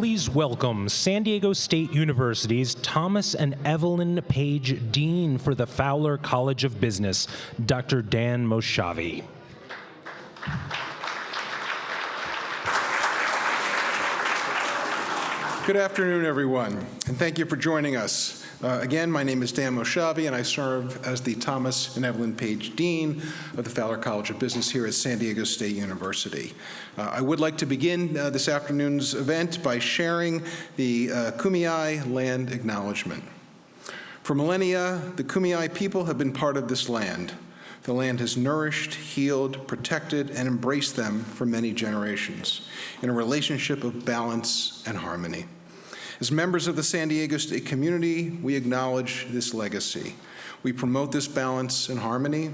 Please welcome San Diego State University's Thomas and Evelyn Page Dean for the Fowler College of Business, Dr. Dan Moshavi. Good afternoon, everyone, and thank you for joining us. Again, my name is Dan Moshavi, and I serve as the Thomas and Evelyn Page Dean of the Fowler College of Business here at San Diego State University. I would like to begin this afternoon's event by sharing the Kumeyaay land acknowledgement. For millennia, the Kumeyaay people have been part of this land. The land has nourished, healed, protected, and embraced them for many generations in a relationship of balance and harmony. As members of the San Diego State community, we acknowledge this legacy. We promote this balance and harmony,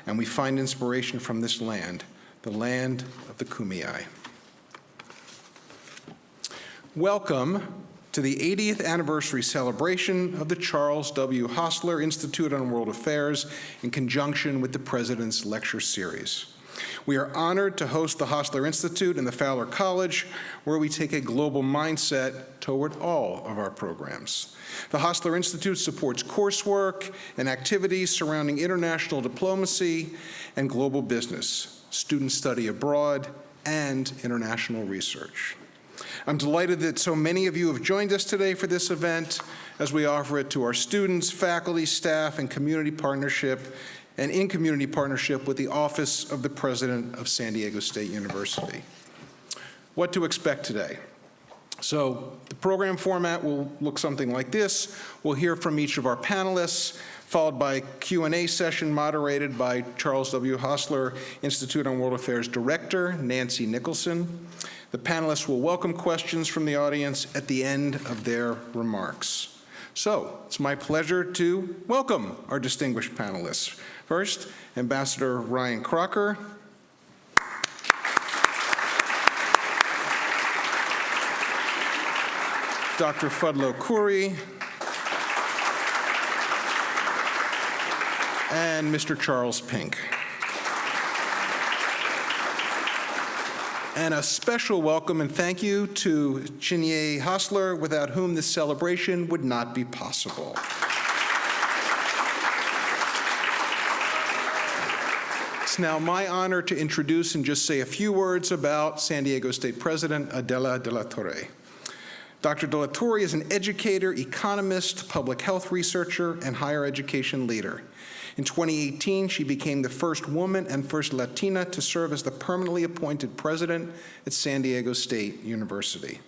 and we find inspiration from this land, the land of the Kumeyaay. Welcome to the 80th anniversary celebration of the Charles W. Hostler Institute on World Affairs in conjunction with the President's Lecture Series. We are honored to host the Hostler Institute in the Fowler College, where we take a global mindset toward all of our programs. The Hostler Institute supports coursework and activities surrounding international diplomacy and global business, student study abroad, and international research. I'm delighted that so many of you have joined us today for this event as we offer it to our students, faculty, staff, and community partnership, and in community partnership with the Office of the President of San Diego State University. What to expect today? So the program format will look something like this. We'll hear from each of our panelists, followed by a Q&A session moderated by Charles W. Hostler Institute on World Affairs Director, Nancy Nicholson. The panelists will welcome questions from the audience at the end of their remarks. So it's my pleasure to welcome our distinguished panelists. First, Ambassador Ryan Crocker. Dr. Fadlo Khuri. And Mr. Charles Pinck. And a special welcome and thank you to Chinye Hostler, without whom this celebration would not be possible. It's now my honor to introduce and just say a few words about San Diego State President Adela de la Torre. Dr. de la Torre is an educator, economist, public health researcher, and higher education leader. In 2018, she became the first woman and first Latina to serve as the permanently appointed president at San Diego State University.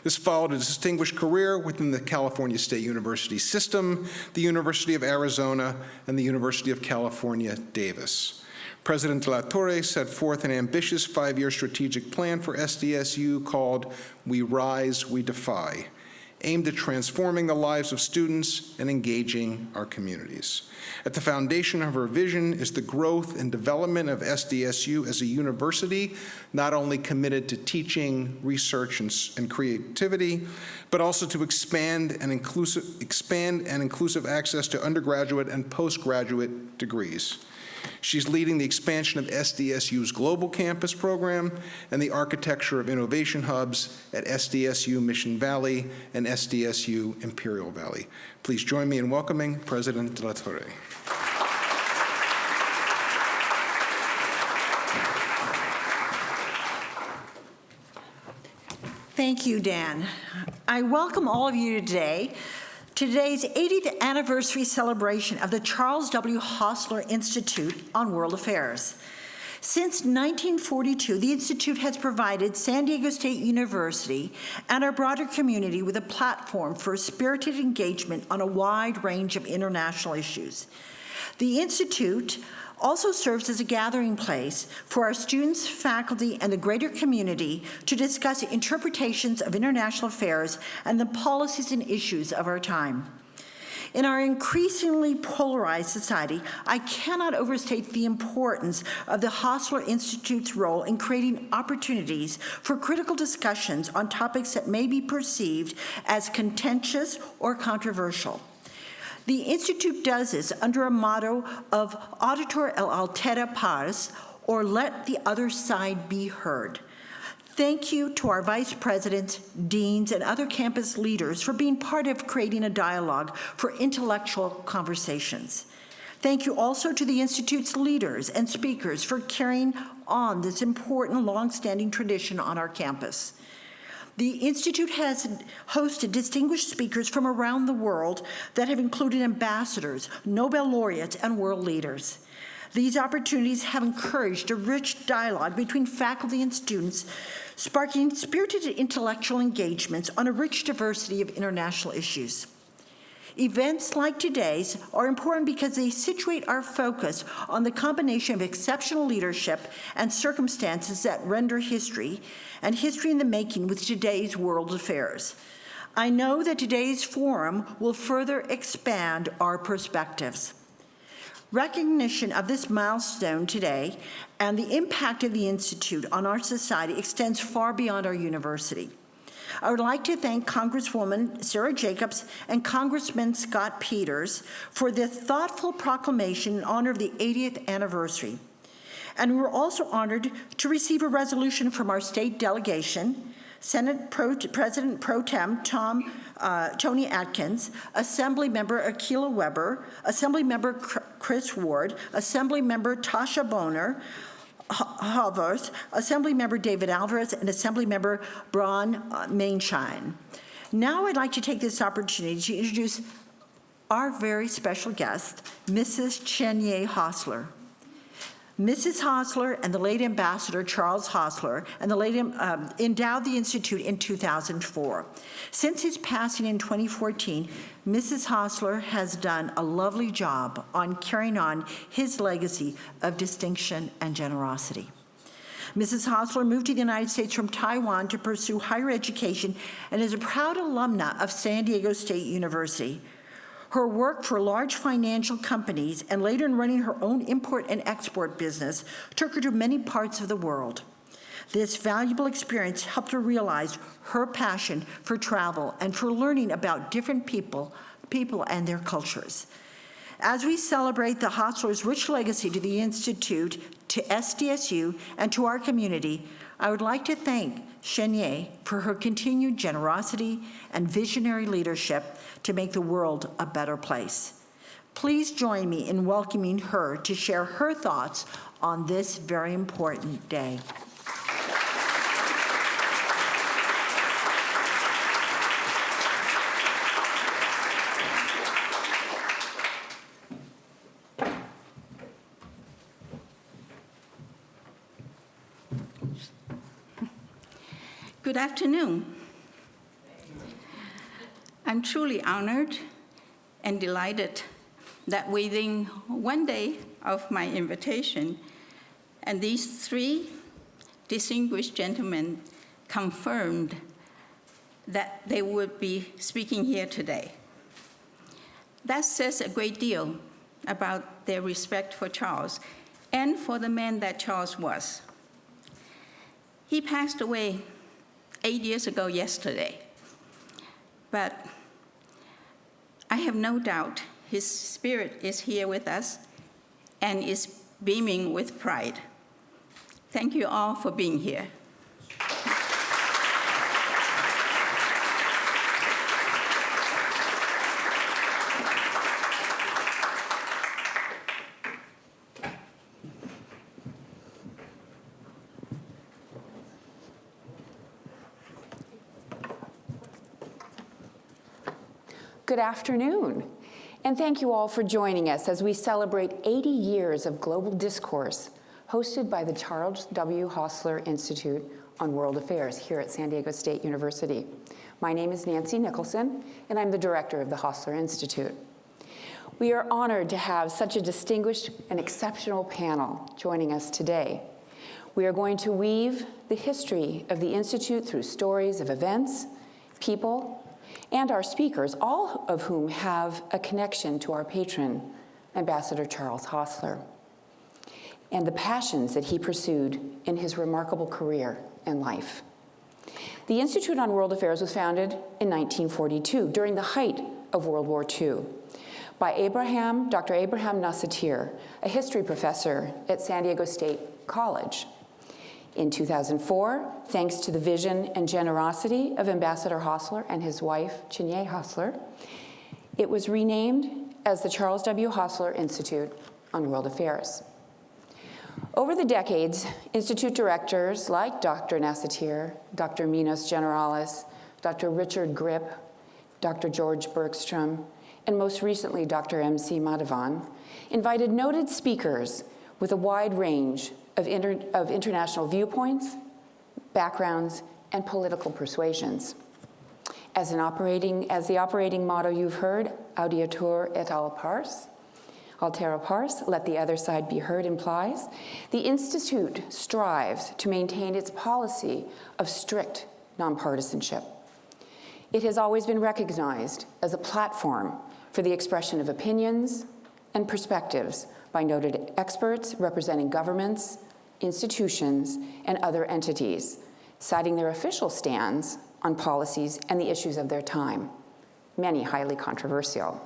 This followed a distinguished career within the California State University system, the University of Arizona, and the University of California, Davis. President de la Torre set forth an ambitious 5-year strategic plan for SDSU called We Rise, We Defy, aimed at transforming the lives of students and engaging our communities. At the foundation of her vision is the growth and development of SDSU as a university, not only committed to teaching, research, and creativity, but also to expand and inclusive access to undergraduate and postgraduate degrees. She's leading the expansion of SDSU's Global Campus program and the architecture of innovation hubs at SDSU Mission Valley and SDSU Imperial Valley. Please join me in welcoming President de la Torre. Thank you, Dan. I welcome all of you today. Today's 80th anniversary celebration of the Charles W. Hostler Institute on World Affairs. Since 1942, the Institute has provided San Diego State University and our broader community with a platform for spirited engagement on a wide range of international issues. The Institute also serves as a gathering place for our students, faculty, and the greater community to discuss interpretations of international affairs and the policies and issues of our time. In our increasingly polarized society, I cannot overstate the importance of the Hostler Institute's role in creating opportunities for critical discussions on topics that may be perceived as contentious or controversial. The Institute does this under a motto of auditor el altera pars, or let the other side be heard. Thank you to our vice presidents, deans, and other campus leaders for being part of creating a dialogue for intellectual conversations. Thank you also to the Institute's leaders and speakers for carrying on this important, long-standing tradition on our campus. The Institute has hosted distinguished speakers from around the world that have included ambassadors, Nobel laureates, and world leaders. These opportunities have encouraged a rich dialogue between faculty and students, sparking spirited intellectual engagements on a rich diversity of international issues. Events like today's are important because they situate our focus on the combination of exceptional leadership and circumstances that render history, and history in the making with today's world affairs. I know that today's forum will further expand our perspectives. Recognition of this milestone today and the impact of the Institute on our society extends far beyond our university. I would like to thank Congresswoman Sarah Jacobs and Congressman Scott Peters for the thoughtful proclamation in honor of the 80th anniversary. And we were also honored to receive a resolution from our state delegation, Senate President Pro Tem Tony Atkins, Assembly Member Akila Weber, Assembly Member Chris Ward, Assembly Member Tasha Boner, Haworth, Assembly Member David Alvarez, and Assembly Member Braun Mainshine. Now I'd like to take this opportunity to introduce our very special guest, Mrs. Chenye Hostler. Mrs. Hostler and the late Ambassador Charles Hostler and the late endowed the Institute in 2004. Since his passing in 2014, Mrs. Hostler has done a lovely job on carrying on his legacy of distinction and generosity. Mrs. Hostler moved to the United States from Taiwan to pursue higher education and is a proud alumna of San Diego State University. Her work for large financial companies and later in running her own import and export business took her to many parts of the world. This valuable experience helped her realize her passion for travel and for learning about different people and their cultures. As we celebrate the Hostler's rich legacy to the Institute, to SDSU, and to our community, I would like to thank Chenye for her continued generosity and visionary leadership to make the world a better place. Please join me in welcoming her to share her thoughts on this very important day. Good afternoon. I'm truly honored and delighted that within one day of my invitation, and these three distinguished gentlemen confirmed that they would be speaking here today. That says a great deal about their respect for Charles and for the man that Charles was. He passed away 8 years ago yesterday, but I have no doubt his spirit is here with us and is beaming with pride. Thank you all for being here. Good afternoon, and thank you all for joining us as we celebrate 80 years of global discourse hosted by the Charles W. Hostler Institute on World Affairs here at San Diego State University. My name is Nancy Nicholson, and I'm the director of the Hostler Institute. We are honored to have such a distinguished and exceptional panel joining us today. We are going to weave the history of the Institute through stories of events, people, and our speakers, all of whom have a connection to our patron, Ambassador Charles Hostler, and the passions that he pursued in his remarkable career and life. The Institute on World Affairs was founded in 1942, during the height of World War II, by Dr. Abraham Nassatir, a history professor at San Diego State College. In 2004, thanks to the vision and generosity of Ambassador Hostler and his wife, Chinye Hostler, it was renamed as the Charles W. Hostler Institute on World Affairs. Over the decades, Institute directors like Dr. Nassatir, Dr. Minos Generalis, Dr. Richard Grip, Dr. George Bergstrom, and most recently Dr. M.C. Madhavan, invited noted speakers with a wide range of international viewpoints, backgrounds, and political persuasions. As the operating motto you've heard, audiatur et altera pars, let the other side be heard, implies, the Institute strives to maintain its policy of strict nonpartisanship. It has always been recognized as a platform for the expression of opinions and perspectives by noted experts representing governments, institutions, and other entities, citing their official stands on policies and the issues of their time, many highly controversial.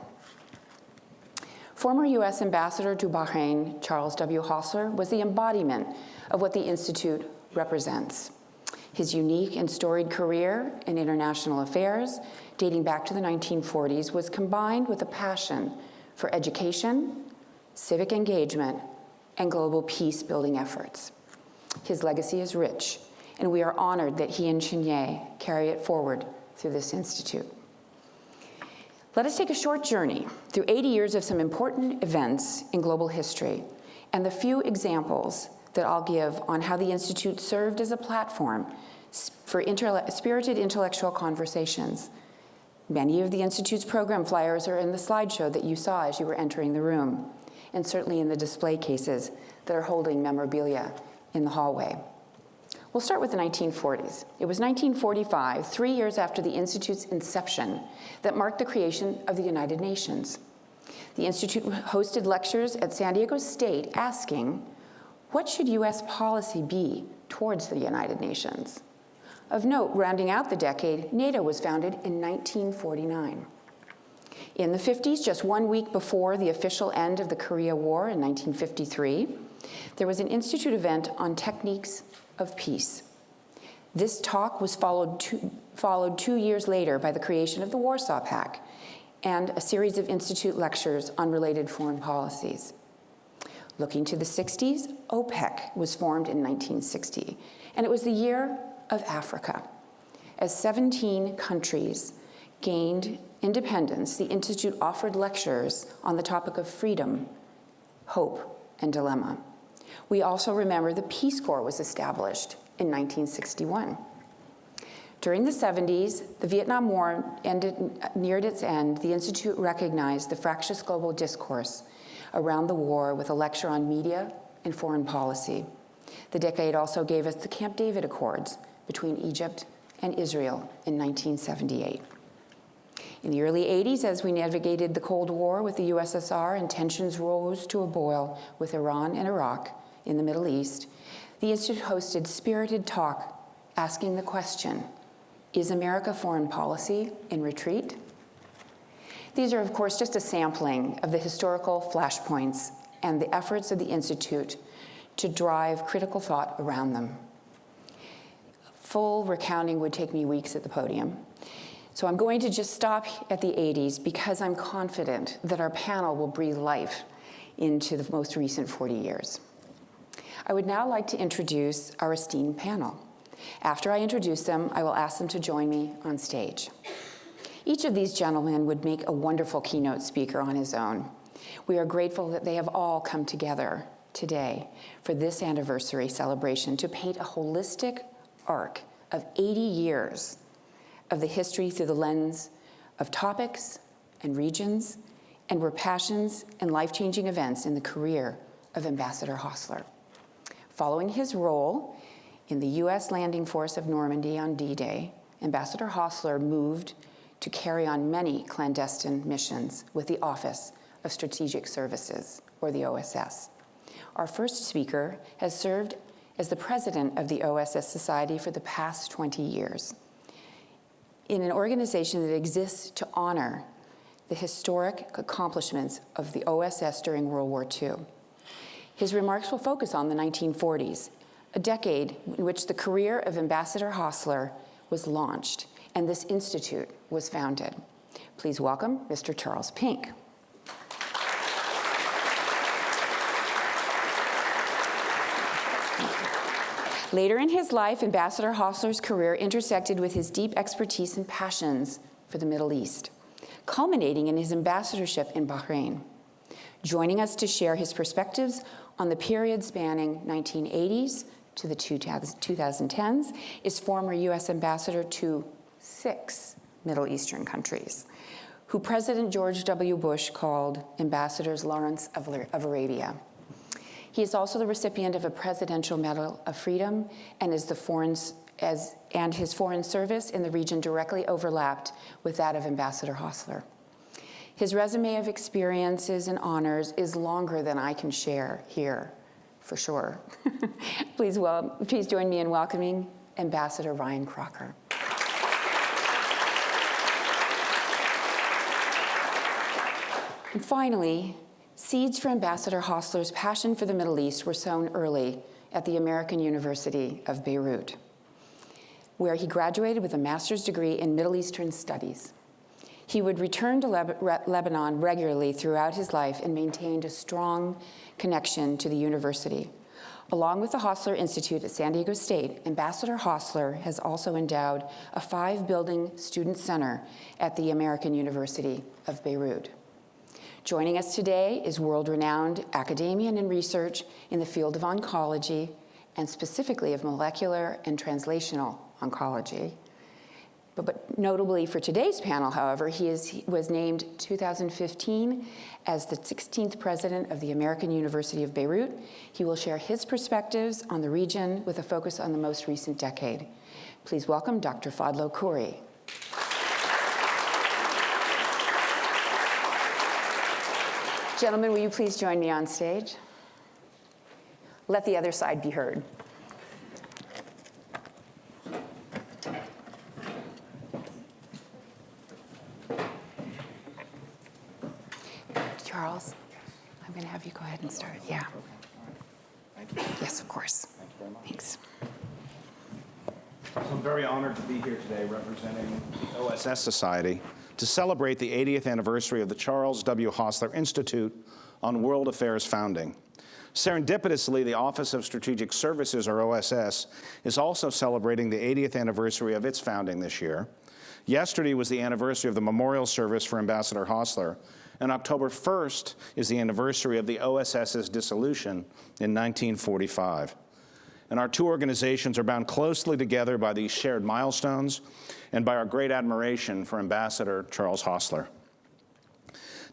Former U.S. Ambassador to Bahrain, Charles W. Hostler, was the embodiment of what the Institute represents. His unique and storied career in international affairs, dating back to the 1940s, was combined with a passion for education, civic engagement, and global peace-building efforts. His legacy is rich, and we are honored that he and Chinye carry it forward through this institute. Let us take a short journey through 80 years of some important events in global history and the few examples that I'll give on how the Institute served as a platform for spirited intellectual conversations. Many of the Institute's program flyers are in the slideshow that you saw as you were entering the room, and certainly in the display cases that are holding memorabilia in the hallway. We'll start with the 1940s. It was 1945, 3 years after the Institute's inception, that marked the creation of the United Nations. The Institute hosted lectures at San Diego State asking, what should U.S. policy be towards the United Nations? Of note, rounding out the decade, NATO was founded in 1949. In the 50s, just 1 week before the official end of the Korea War in 1953, there was an Institute event on techniques of peace. This talk was followed 2 years later by the creation of the Warsaw Pact and a series of Institute lectures on related foreign policies. Looking to the 60s, OPEC was formed in 1960, and it was the year of Africa. As 17 countries gained independence, the Institute offered lectures on the topic of freedom, hope, and dilemma. We also remember the Peace Corps was established in 1961. During the 70s, the Vietnam War neared its end. The Institute recognized the fractious global discourse around the war with a lecture on media and foreign policy. The decade also gave us the Camp David Accords between Egypt and Israel in 1978. In the early 80s, as we navigated the Cold War with the USSR and tensions rose to a boil with Iran and Iraq in the Middle East, the Institute hosted spirited talk asking the question, is America foreign policy in retreat? These are, of course, just a sampling of the historical flashpoints and the efforts of the Institute to drive critical thought around them. Full recounting would take me weeks at the podium. So I'm going to just stop at the 80s because I'm confident that our panel will breathe life into the most recent 40 years. I would now like to introduce our esteemed panel. After I introduce them, I will ask them to join me on stage. Each of these gentlemen would make a wonderful keynote speaker on his own. We are grateful that they have all come together today for this anniversary celebration to paint a holistic arc of 80 years of the history through the lens of topics and regions and where passions and life-changing events in the career of Ambassador Hostler. Following his role in the U.S. landing force of Normandy on D-Day, Ambassador Hostler moved to carry on many clandestine missions with the Office of Strategic Services, or the OSS. Our first speaker has served as the president of the OSS Society for the past 20 years, in an organization that exists to honor the historic accomplishments of the OSS during World War II. His remarks will focus on the 1940s, a decade in which the career of Ambassador Hostler was launched and this institute was founded. Please welcome Mr. Charles Pinck. Later in his life, Ambassador Hostler's career intersected with his deep expertise and passions for the Middle East, culminating in his ambassadorship in Bahrain. Joining us to share his perspectives on the period spanning 1980s to the 2010s is former U.S. Ambassador to 6 Middle Eastern countries, who President George W. Bush called Ambassadors Lawrence of Arabia. He is also the recipient of a Presidential Medal of Freedom and his foreign service in the region directly overlapped with that of Ambassador Hostler. His resume of experiences and honors is longer than I can share here, for sure. Please join me in welcoming Ambassador Ryan Crocker. And finally, seeds for Ambassador Hostler's passion for the Middle East were sown early at the American University of Beirut, where he graduated with a master's degree in Middle Eastern Studies. He would return to Lebanon regularly throughout his life and maintained a strong connection to the university. Along with the Hostler Institute at San Diego State, Ambassador Hostler has also endowed a 5-building student center at the American University of Beirut. Joining us today is world-renowned academician and research in the field of oncology, and specifically of molecular and translational oncology. But notably for today's panel, however, he was named 2015 as the 16th president of the American University of Beirut. He will share his perspectives on the region with a focus on the most recent decade. Please welcome Dr. Fadlo Khuri. Gentlemen, will you please join me on stage? Let the other side be heard. Charles, I'm going to have you go ahead and start. Yeah. Thank you. Yes, of course. Thank you very much. Thanks. So I'm very honored to be here today representing the OSS Society to celebrate the 80th anniversary of the Charles W. Hostler Institute on World Affairs founding. Serendipitously, the Office of Strategic Services, or OSS, is also celebrating the 80th anniversary of its founding this year. Yesterday was the anniversary of the memorial service for Ambassador Hostler, and October 1st is the anniversary of the OSS's dissolution in 1945. And our two organizations are bound closely together by these shared milestones and by our great admiration for Ambassador Charles Hostler.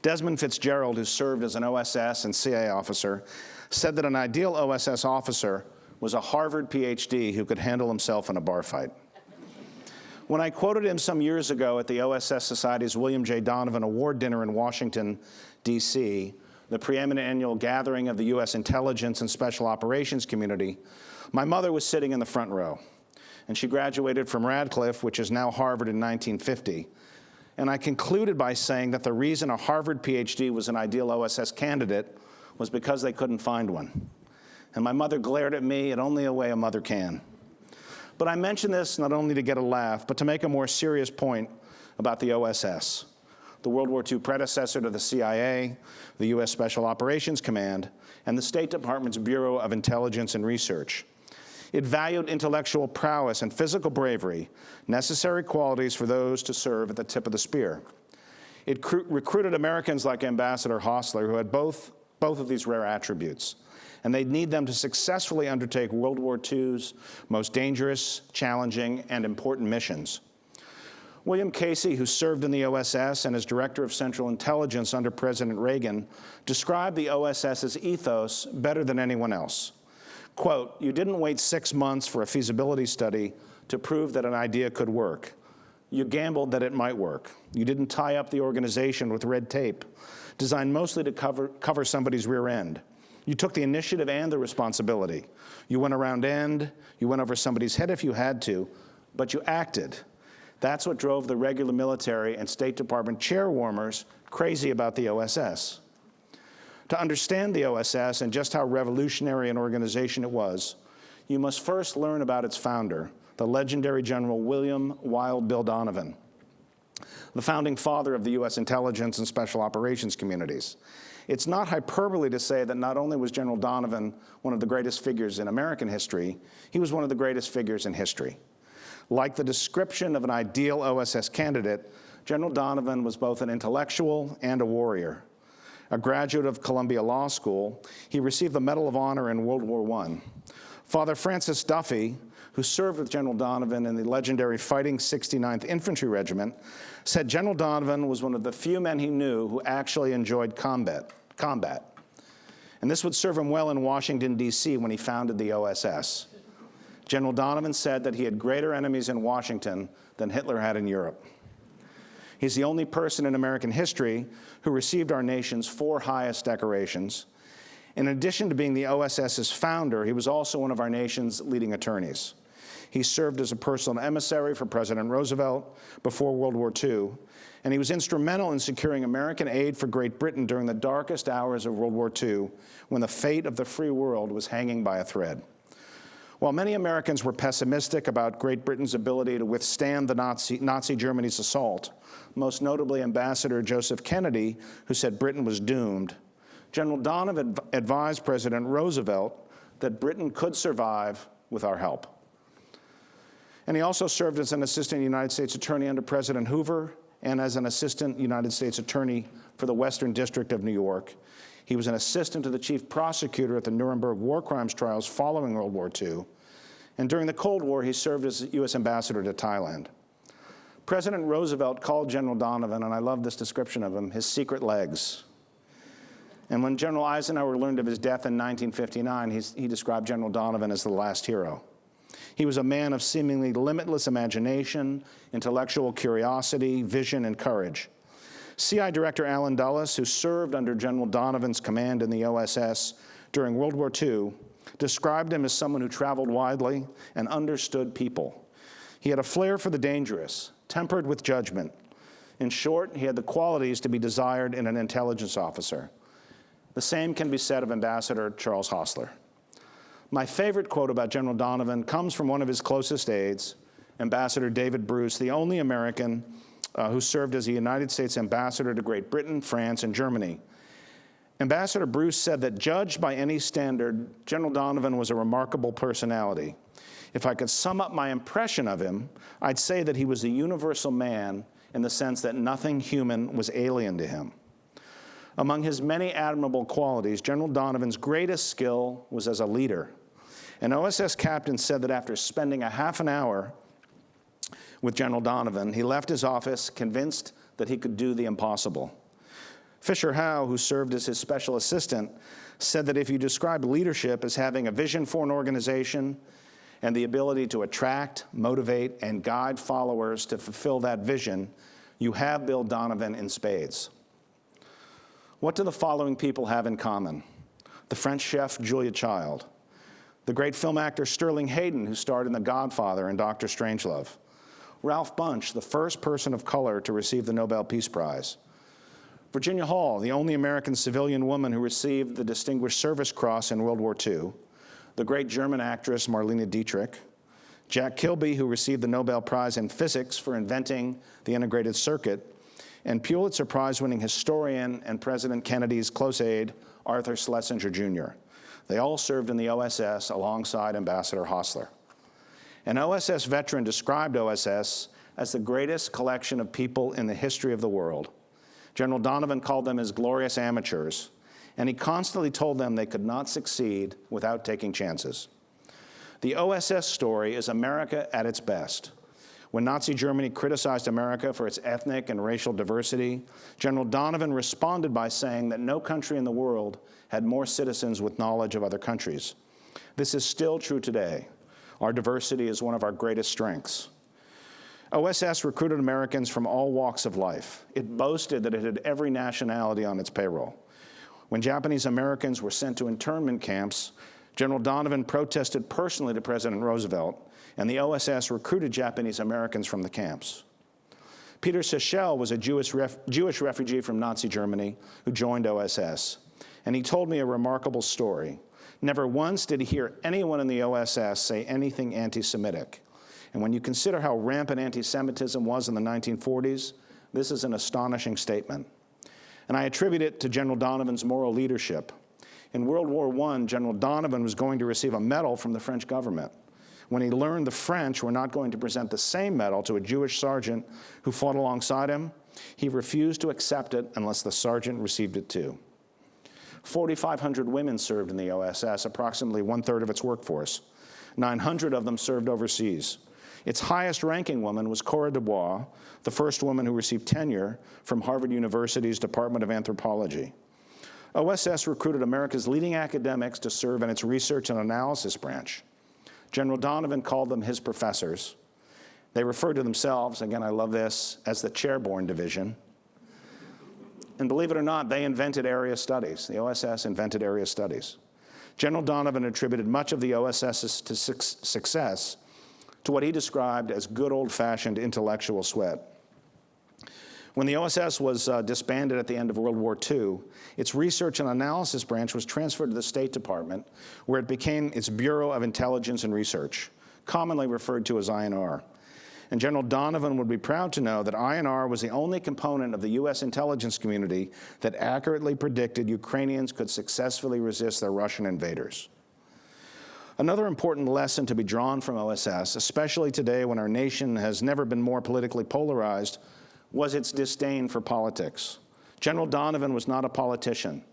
Desmond Fitzgerald, who served as an OSS and CIA officer, said that an ideal OSS officer was a Harvard PhD who could handle himself in a bar fight. When I quoted him some years ago at the OSS Society's William J. Donovan Award Dinner in Washington, D.C., the preeminent annual gathering of the U.S. intelligence and special operations community, my mother was sitting in the front row, and she graduated from Radcliffe, which is now Harvard, in 1950. And I concluded by saying that the reason a Harvard PhD was an ideal OSS candidate was because they couldn't find one. And my mother glared at me in only a way a mother can. But I mention this not only to get a laugh, but to make a more serious point about the OSS, the World War II predecessor to the CIA, the U.S. Special Operations Command, and the State Department's Bureau of Intelligence and Research. It valued intellectual prowess and physical bravery, necessary qualities for those to serve at the tip of the spear. It recruited Americans like Ambassador Hostler, who had both of these rare attributes, and they'd need them to successfully undertake World War II's most dangerous, challenging, and important missions. William Casey, who served in the OSS and as Director of Central Intelligence under President Reagan, described the OSS's ethos better than anyone else. Quote, "You didn't wait 6 months for a feasibility study to prove that an idea could work. You gambled that it might work. You didn't tie up the organization with red tape, designed mostly to cover somebody's rear end. You took the initiative and the responsibility. You went around end, you went over somebody's head if you had to, but you acted. That's what drove the regular military and State Department chairwarmers crazy about the OSS. To understand the OSS and just how revolutionary an organization it was, you must first learn about its founder, the legendary General William Wild Bill Donovan, the founding father of the U.S. intelligence and special operations communities. It's not hyperbole to say that not only was General Donovan one of the greatest figures in American history, he was one of the greatest figures in history. Like the description of an ideal OSS candidate, General Donovan was both an intellectual and a warrior. A graduate of Columbia Law School, he received the Medal of Honor in World War I. Father Francis Duffy, who served with General Donovan in the legendary Fighting 69th Infantry Regiment, said General Donovan was one of the few men he knew who actually enjoyed combat. And this would serve him well in Washington, D.C. when he founded the OSS. General Donovan said that he had greater enemies in Washington than Hitler had in Europe. He's the only person in American history who received our nation's 4 highest decorations. In addition to being the OSS's founder, he was also one of our nation's leading attorneys. He served as a personal emissary for President Roosevelt before World War II, and he was instrumental in securing American aid for Great Britain during the darkest hours of World War II, when the fate of the free world was hanging by a thread. While many Americans were pessimistic about Great Britain's ability to withstand the Nazi Germany's assault, most notably Ambassador Joseph Kennedy, who said Britain was doomed, General Donovan advised President Roosevelt that Britain could survive with our help. And he also served as an assistant United States attorney under President Hoover and as an assistant United States attorney for the Western District of New York. He was an assistant to the chief prosecutor at the Nuremberg war crimes trials following World War II. And during the Cold War, he served as U.S. ambassador to Thailand. President Roosevelt called General Donovan, and I love this description of him, his secret legs. And when General Eisenhower learned of his death in 1959, he described General Donovan as the last hero. He was a man of seemingly limitless imagination, intellectual curiosity, vision, and courage. CI Director Alan Dulles, who served under General Donovan's command in the OSS during World War II, described him as someone who traveled widely and understood people. He had a flair for the dangerous, tempered with judgment. In short, he had the qualities to be desired in an intelligence officer. The same can be said of Ambassador Charles Hostler. My favorite quote about General Donovan comes from one of his closest aides, Ambassador David Bruce, the only American who served as a United States ambassador to Great Britain, France, and Germany. Ambassador Bruce said that judged by any standard, General Donovan was a remarkable personality. If I could sum up my impression of him, I'd say that he was a universal man in the sense that nothing human was alien to him. Among his many admirable qualities, General Donovan's greatest skill was as a leader. An OSS captain said that after spending a half an hour with General Donovan, he left his office convinced that he could do the impossible. Fisher Howe, who served as his special assistant, said that if you describe leadership as having a vision for an organization and the ability to attract, motivate, and guide followers to fulfill that vision, you have Bill Donovan in spades. What do the following people have in common? The French chef Julia Child, the great film actor Sterling Hayden, who starred in The Godfather and Dr. Strangelove, Ralph Bunche, the first person of color to receive the Nobel Peace Prize, Virginia Hall, the only American civilian woman who received the Distinguished Service Cross in World War II, the great German actress Marlene Dietrich, Jack Kilby, who received the Nobel Prize in Physics for inventing the integrated circuit, and Pulitzer Prize-winning historian and President Kennedy's close aide, Arthur Schlesinger Jr. They all served in the OSS alongside Ambassador Hostler. An OSS veteran described OSS as the greatest collection of people in the history of the world. General Donovan called them his glorious amateurs, and he constantly told them they could not succeed without taking chances. The OSS story is America at its best. When Nazi Germany criticized America for its ethnic and racial diversity, General Donovan responded by saying that no country in the world had more citizens with knowledge of other countries. This is still true today. Our diversity is one of our greatest strengths. OSS recruited Americans from all walks of life. It boasted that it had every nationality on its payroll. When Japanese Americans were sent to internment camps, General Donovan protested personally to President Roosevelt, and the OSS recruited Japanese Americans from the camps. Peter Sichel was a Jewish refugee from Nazi Germany who joined OSS, and he told me a remarkable story. Never once did he hear anyone in the OSS say anything anti-Semitic. And when you consider how rampant anti-Semitism was in the 1940s, this is an astonishing statement. And I attribute it to General Donovan's moral leadership. In World War I, General Donovan was going to receive a medal from the French government. When he learned the French were not going to present the same medal to a Jewish sergeant who fought alongside him, he refused to accept it unless the sergeant received it too. 4,500 women served in the OSS, approximately 1/3 of its workforce. 900 of them served overseas. Its highest-ranking woman was Cora Dubois, the first woman who received tenure from Harvard University's Department of Anthropology. OSS recruited America's leading academics to serve in its research and analysis branch. General Donovan called them his professors. They referred to themselves, again, I love this, as the chairborne division. And believe it or not, they invented area studies. The OSS invented area studies. General Donovan attributed much of the OSS's success to what he described as good old-fashioned intellectual sweat. When the OSS was disbanded at the end of World War II, its research and analysis branch was transferred to the State Department, where it became its Bureau of Intelligence and Research, commonly referred to as INR. And General Donovan would be proud to know that INR was the only component of the U.S. intelligence community that accurately predicted Ukrainians could successfully resist their Russian invaders. Another important lesson to be drawn from OSS, especially today when our nation has never been more politically polarized, was its disdain for politics. General Donovan was not a politician.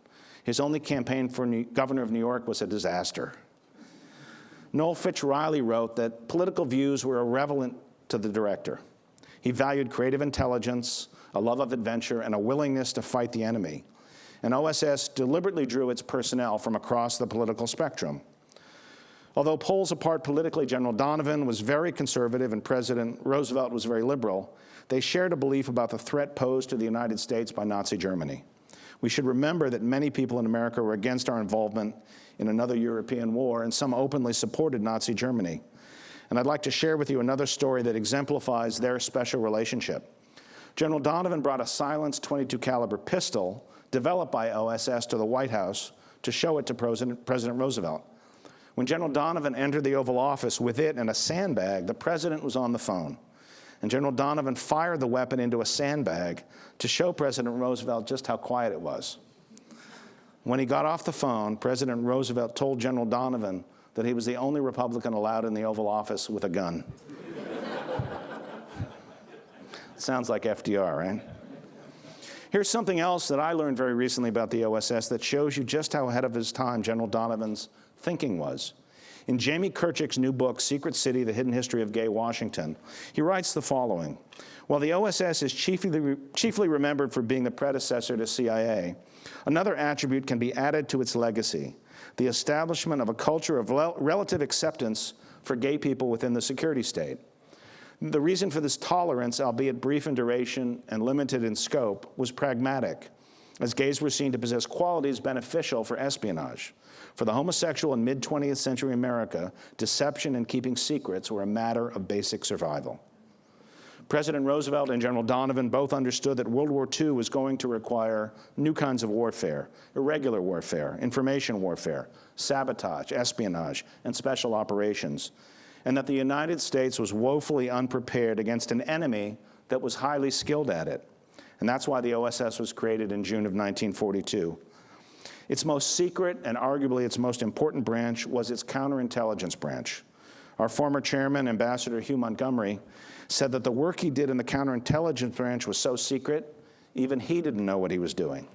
His only campaign for governor of New York was a disaster. Noel Fitch Riley wrote that political views were irrelevant to the director. He valued creative intelligence, a love of adventure, and a willingness to fight the enemy. And OSS deliberately drew its personnel from across the political spectrum. Although poles apart politically, General Donovan was very conservative and President Roosevelt was very liberal. They shared a belief about the threat posed to the United States by Nazi Germany. We should remember that many people in America were against our involvement in another European war, and some openly supported Nazi Germany. And I'd like to share with you another story that exemplifies their special relationship. General Donovan brought a silenced .22 caliber pistol developed by OSS to the White House to show it to President Roosevelt. When General Donovan entered the Oval Office with it and a sandbag, the president was on the phone. And General Donovan fired the weapon into a sandbag to show President Roosevelt just how quiet it was. When he got off the phone, President Roosevelt told General Donovan that he was the only Republican allowed in the Oval Office with a gun. Sounds like FDR, right? Here's something else that I learned very recently about the OSS that shows you just how ahead of his time General Donovan's thinking was. In Jamie Kirchick's new book, Secret City, The Hidden History of Gay Washington, he writes the following. While the OSS is chiefly remembered for being the predecessor to CIA, another attribute can be added to its legacy: the establishment of a culture of relative acceptance for gay people within the security state. The reason for this tolerance, albeit brief in duration and limited in scope, was pragmatic, as gays were seen to possess qualities beneficial for espionage. For the homosexual in mid-20th century America, deception and keeping secrets were a matter of basic survival. President Roosevelt and General Donovan both understood that World War II was going to require new kinds of warfare: irregular warfare, information warfare, sabotage, espionage, and special operations, and that the United States was woefully unprepared against an enemy that was highly skilled at it. And that's why the OSS was created in June of 1942. Its most secret and arguably its most important branch was its counterintelligence branch. Our former chairman, Ambassador Hugh Montgomery, said that the work he did in the counterintelligence branch was so secret, even he didn't know what he was doing.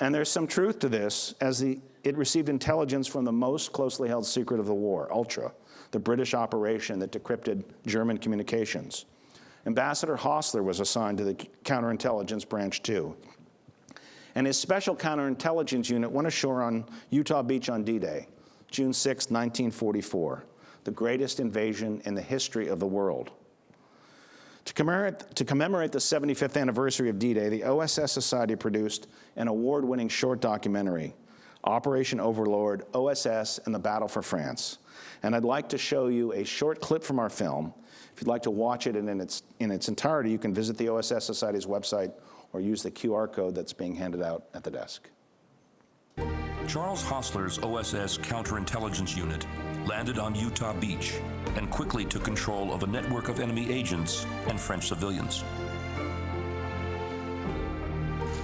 And there's some truth to this, as it received intelligence from the most closely held secret of the war, Ultra, the British operation that decrypted German communications. Ambassador Hostler was assigned to the counterintelligence branch too. And his special counterintelligence unit went ashore on Utah Beach on D-Day, June 6, 1944, the greatest invasion in the history of the world. To commemorate the 75th anniversary of D-Day, the OSS Society produced an award-winning short documentary, Operation Overlord, OSS and the Battle for France. And I'd like to show you a short clip from our film. If you'd like to watch it in its entirety, you can visit the OSS Society's website or use the QR code that's being handed out at the desk. Charles Hostler's OSS counterintelligence unit landed on Utah Beach and quickly took control of a network of enemy agents and French civilians.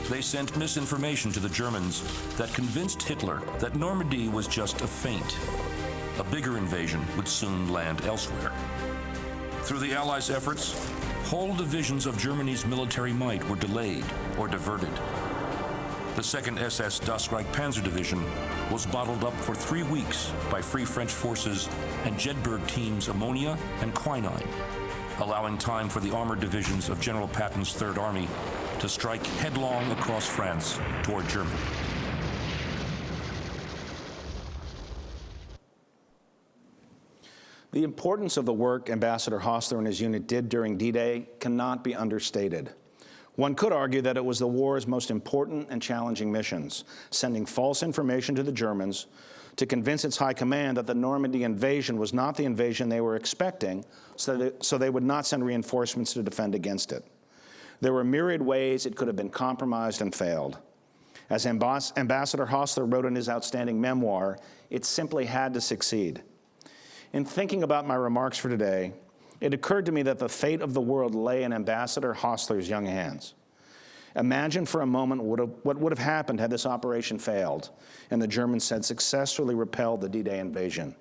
They sent misinformation to the Germans that convinced Hitler that Normandy was just a feint. A bigger invasion would soon land elsewhere. Through the Allies' efforts, whole divisions of Germany's military might were delayed or diverted. The 2nd SS Das Reich Panzer Division was bottled up for 3 weeks by Free French forces and Jedburgh teams ammonia and quinine, allowing time for the armored divisions of General Patton's Third Army to strike headlong across France toward Germany. The importance of the work Ambassador Hostler and his unit did during D-Day cannot be understated. One could argue that it was the war's most important and challenging missions, sending false information to the Germans to convince its high command that the Normandy invasion was not the invasion they were expecting, so they would not send reinforcements to defend against it. There were myriad ways it could have been compromised and failed. As Ambassador Hostler wrote in his outstanding memoir, it simply had to succeed. In thinking about my remarks for today, it occurred to me that the fate of the world lay in Ambassador Hostler's young hands. Imagine for a moment what would have happened had this operation failed and the Germans had successfully repelled the D-Day invasion.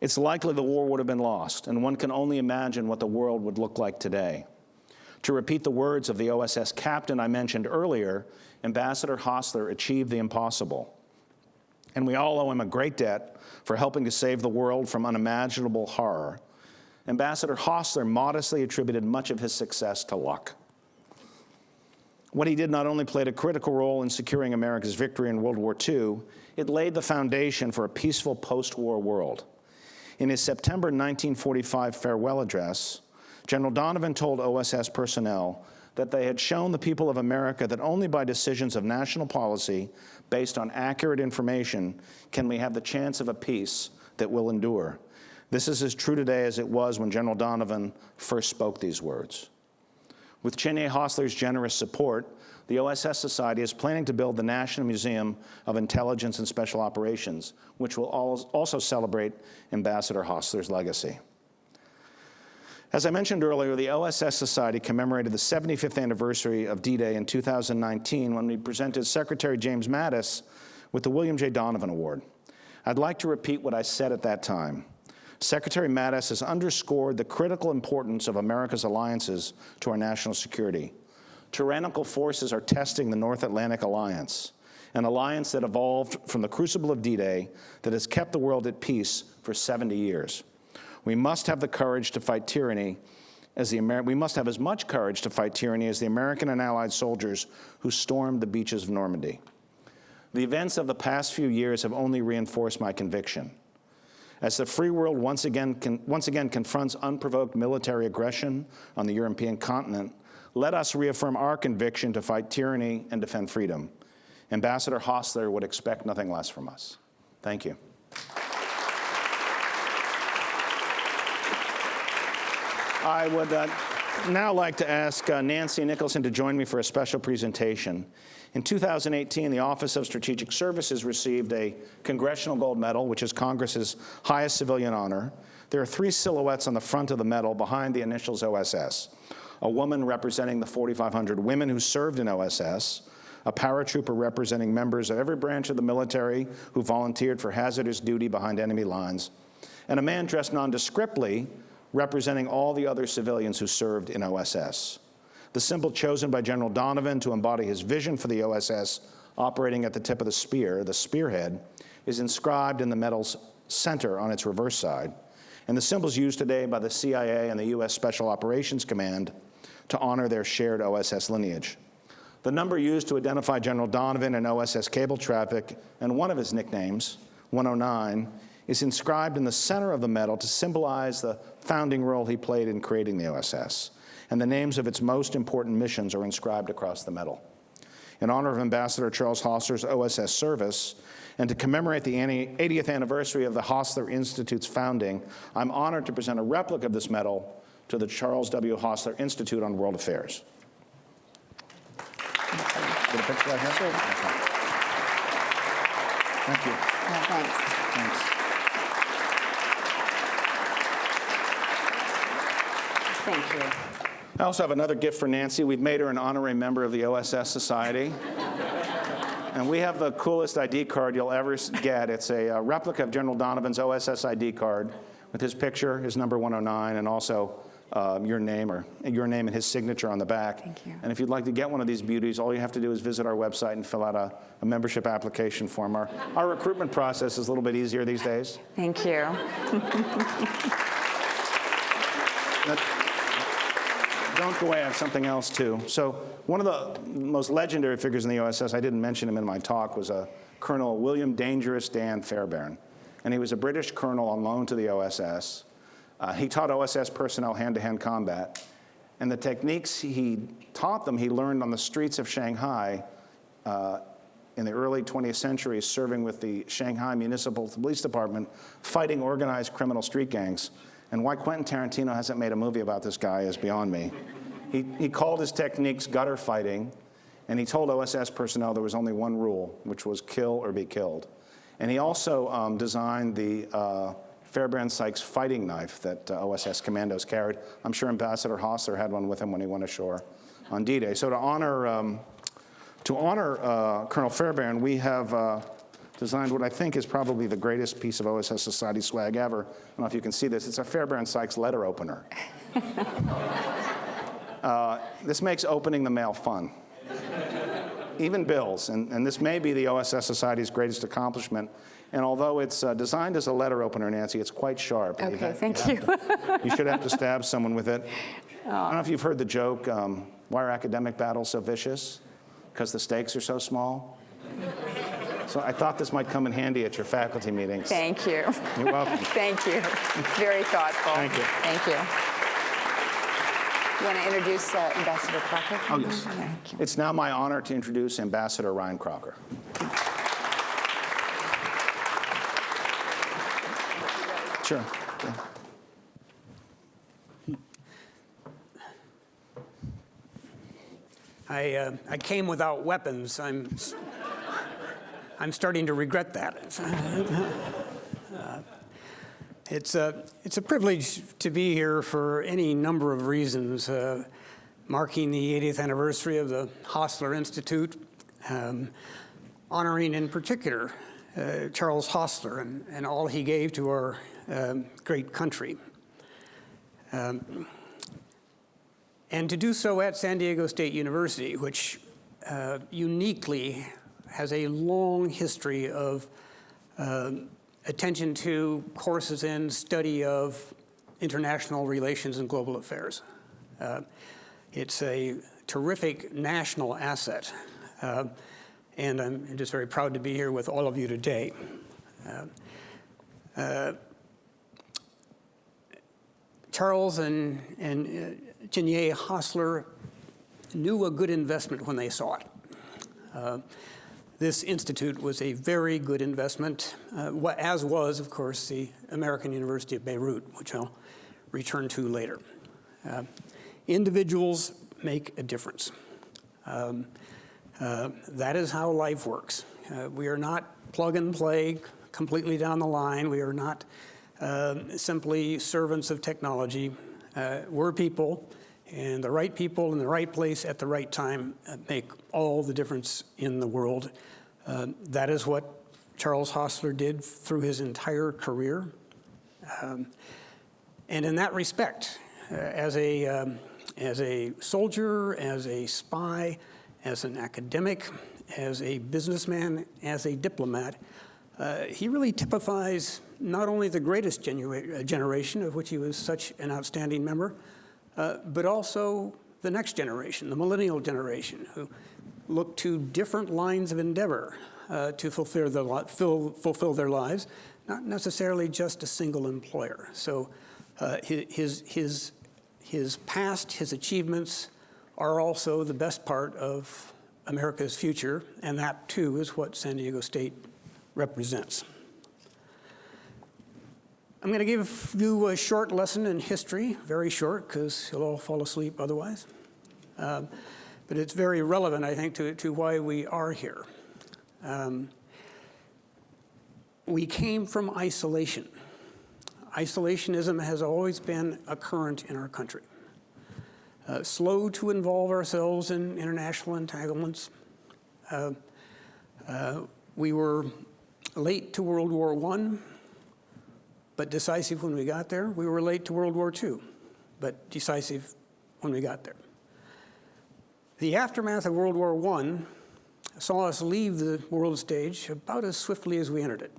It's likely the war would have been lost, and one can only imagine what the world would look like today. To repeat the words of the OSS captain I mentioned earlier, Ambassador Hostler achieved the impossible. And we all owe him a great debt for helping to save the world from unimaginable horror. Ambassador Hostler modestly attributed much of his success to luck. What he did not only played a critical role in securing America's victory in World War II, it laid the foundation for a peaceful post-war world. In his September 1945 farewell address, General Donovan told OSS personnel that they had shown the people of America that only by decisions of national policy based on accurate information can we have the chance of a peace that will endure. This is as true today as it was when General Donovan first spoke these words. With Cheney Hostler's generous support, the OSS Society is planning to build the National Museum of Intelligence and Special Operations, which will also celebrate Ambassador Hostler's legacy. As I mentioned earlier, the OSS Society commemorated the 75th anniversary of D-Day in 2019 when we presented Secretary James Mattis with the William J. Donovan Award. I'd like to repeat what I said at that time. Secretary Mattis has underscored the critical importance of America's alliances to our national security. Tyrannical forces are testing the North Atlantic Alliance, an alliance that evolved from the crucible of D-Day that has kept the world at peace for 70 years. We must have the courage to fight tyranny we must have as much courage to fight tyranny as the American and Allied soldiers who stormed the beaches of Normandy. The events of the past few years have only reinforced my conviction. As the free world once again confronts unprovoked military aggression on the European continent, let us reaffirm our conviction to fight tyranny and defend freedom. Ambassador Hostler would expect nothing less from us. Thank you. I would now like to ask Nancy Nicholson to join me for a special presentation. In 2018, the Office of Strategic Services received a Congressional Gold Medal, which is Congress's highest civilian honor. There are 3 silhouettes on the front of the medal behind the initials OSS. A woman representing the 4,500 women who served in OSS, a paratrooper representing members of every branch of the military who volunteered for hazardous duty behind enemy lines, and a man dressed nondescriptly representing all the other civilians who served in OSS. The symbol chosen by General Donovan to embody his vision for the OSS operating at the tip of the spear, the spearhead, is inscribed in the medal's center on its reverse side. And the symbols used today by the CIA and the U.S. Special Operations Command to honor their shared OSS lineage. The number used to identify General Donovan in OSS cable traffic and one of his nicknames, 109, is inscribed in the center of the medal to symbolize the founding role he played in creating the OSS. And the names of its most important missions are inscribed across the medal. In honor of Ambassador Charles Hostler's OSS service, and to commemorate the 80th anniversary of the Hostler Institute's founding, I'm honored to present a replica of this medal to the Charles W. Hostler Institute on World Affairs. Get a picture right here? Thank you. Thanks. Thanks. Thank you. I also have another gift for Nancy. We've made her an honorary member of the OSS Society. And we have the coolest ID card you'll ever get. It's a replica of General Donovan's OSS ID card with his picture, his number 109, and also your name and his signature on the back. Thank you. And if you'd like to get one of these beauties, all you have to do is visit our website and fill out a membership application form. Our recruitment process is a little bit easier these days. Thank you. Don't go away, I have something else too. So one of the most legendary figures in the OSS, I didn't mention him in my talk, was Colonel William Dangerous Dan Fairbairn. And he was a British colonel on loan to the OSS. He taught OSS personnel hand-to-hand combat. And the techniques he taught them, he learned on the streets of Shanghai in the early 20th century, serving with the Shanghai Municipal Police Department, fighting organized criminal street gangs. And why Quentin Tarantino hasn't made a movie about this guy is beyond me. He called his techniques gutter fighting, and he told OSS personnel there was only one rule, which was kill or be killed. And he also designed the Fairbairn Sykes fighting knife that OSS commandos carried. I'm sure Ambassador Hostler had one with him when he went ashore on D-Day. So to honor Colonel Fairbairn, we have designed what I think is probably the greatest piece of OSS Society swag ever. I don't know if you can see this. It's a Fairbairn Sykes letter opener. This makes opening the mail fun. Even bills, and this may be the OSS Society's greatest accomplishment. And although it's designed as a letter opener, Nancy, it's quite sharp. Okay, thank you. You should have to stab someone with it. I don't know if you've heard the joke, why are academic battles so vicious? Because the stakes are so small. So I thought this might come in handy at your faculty meetings. Thank you. You're welcome. Thank you. Very thoughtful. Thank you. Thank you. You want to introduce Ambassador Crocker? Oh, yes. Thank you. It's now my honor to introduce Ambassador Ryan Crocker. Sure. I came without weapons. I'm starting to regret that. It's a privilege to be here for any number of reasons, marking the 80th anniversary of the Hostler Institute, honoring in particular Charles Hostler and all he gave to our great country. And to do so at San Diego State University, which uniquely has a long history of attention to courses in study of international relations and global affairs. It's a terrific national asset, and I'm just very proud to be here with all of you today. Charles and Jenier Hostler knew a good investment when they saw it. This institute was a very good investment, as was, of course, the American University of Beirut, which I'll return to later. Individuals make a difference. That is how life works. We are not plug and play completely down the line. We are not simply servants of technology. We're people, and the right people in the right place at the right time make all the difference in the world. That is what Charles Hostler did through his entire career. And in that respect, as a soldier, as a spy, as an academic, as a businessman, as a diplomat, he really typifies not only the greatest generation, of which he was such an outstanding member, but also the next generation, the millennial generation, who look to different lines of endeavor to fulfill their lives, not necessarily just a single employer. So his past, his achievements are also the best part of America's future, and that too is what San Diego State represents. I'm going to give you a short lesson in history, very short, because you'll all fall asleep otherwise. But it's very relevant, I think, to why we are here. we came from isolation. Isolationism has always been a current in our country. Slow to involve ourselves in international entanglements. We were late to World War I, but decisive when we got there. We were late to World War II, but decisive when we got there. The aftermath of World War I saw us leave the world stage about as swiftly as we entered it.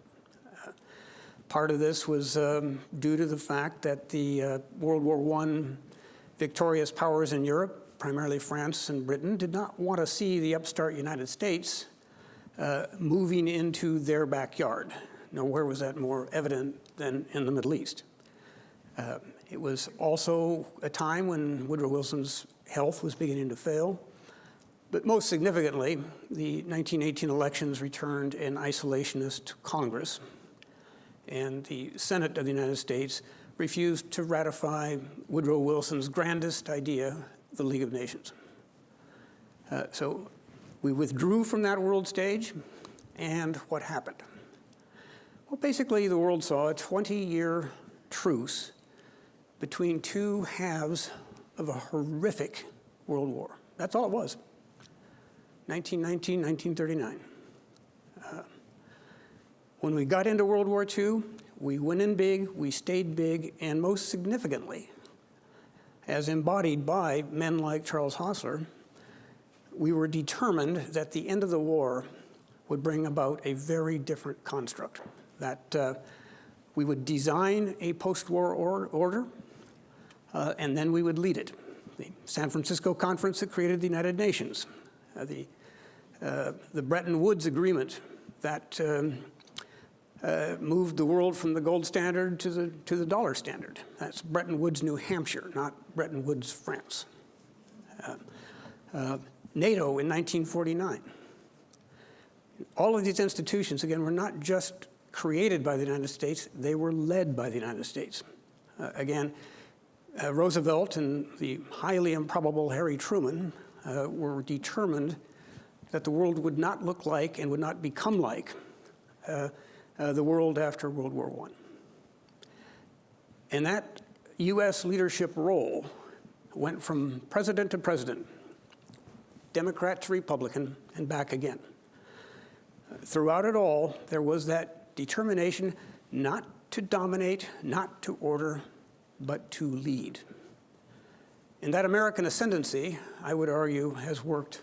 Part of this was due to the fact that the World War I victorious powers in Europe, primarily France and Britain, did not want to see the upstart United States moving into their backyard. Nowhere was that more evident than in the Middle East. It was also a time when Woodrow Wilson's health was beginning to fail. But most significantly, the 1918 elections returned an isolationist Congress, and the Senate of the United States refused to ratify Woodrow Wilson's grandest idea, the League of Nations. So we withdrew from that world stage, and what happened? Well, basically, the world saw a 20-year truce between two halves of a horrific world war. That's all it was. 1919, 1939. When we got into World War II, we went in big, we stayed big, and most significantly, as embodied by men like Charles Hostler, we were determined that the end of the war would bring about a very different construct, that we would design a post-war order, and then we would lead it. The San Francisco Conference that created the United Nations, the Bretton Woods Agreement that moved the world from the gold standard to the dollar standard. That's Bretton Woods, New Hampshire, not Bretton Woods, France. NATO in 1949. All of these institutions, again, were not just created by the United States, they were led by the United States. Roosevelt and the highly improbable Harry Truman were determined that the world would not look like and would not become like the world after World War I. And that U.S. leadership role went from president to president, Democrat to Republican, and back again. Throughout it all, there was that determination not to dominate, not to order, but to lead. And that American ascendancy, I would argue, has worked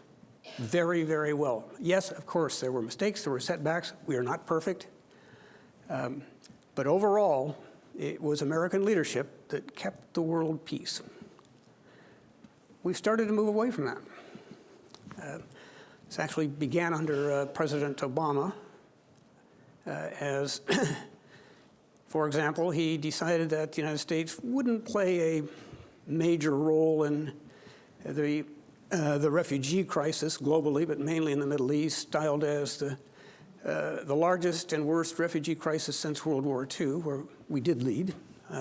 very, very well. Yes, of course, there were mistakes, there were setbacks. We are not perfect. But overall, it was American leadership that kept the world peace. We've started to move away from that. This actually began under President Obama as, for example, he decided that the United States wouldn't play a major role in the refugee crisis globally, but mainly in the Middle East, styled as the largest and worst refugee crisis since World War II, where we did lead.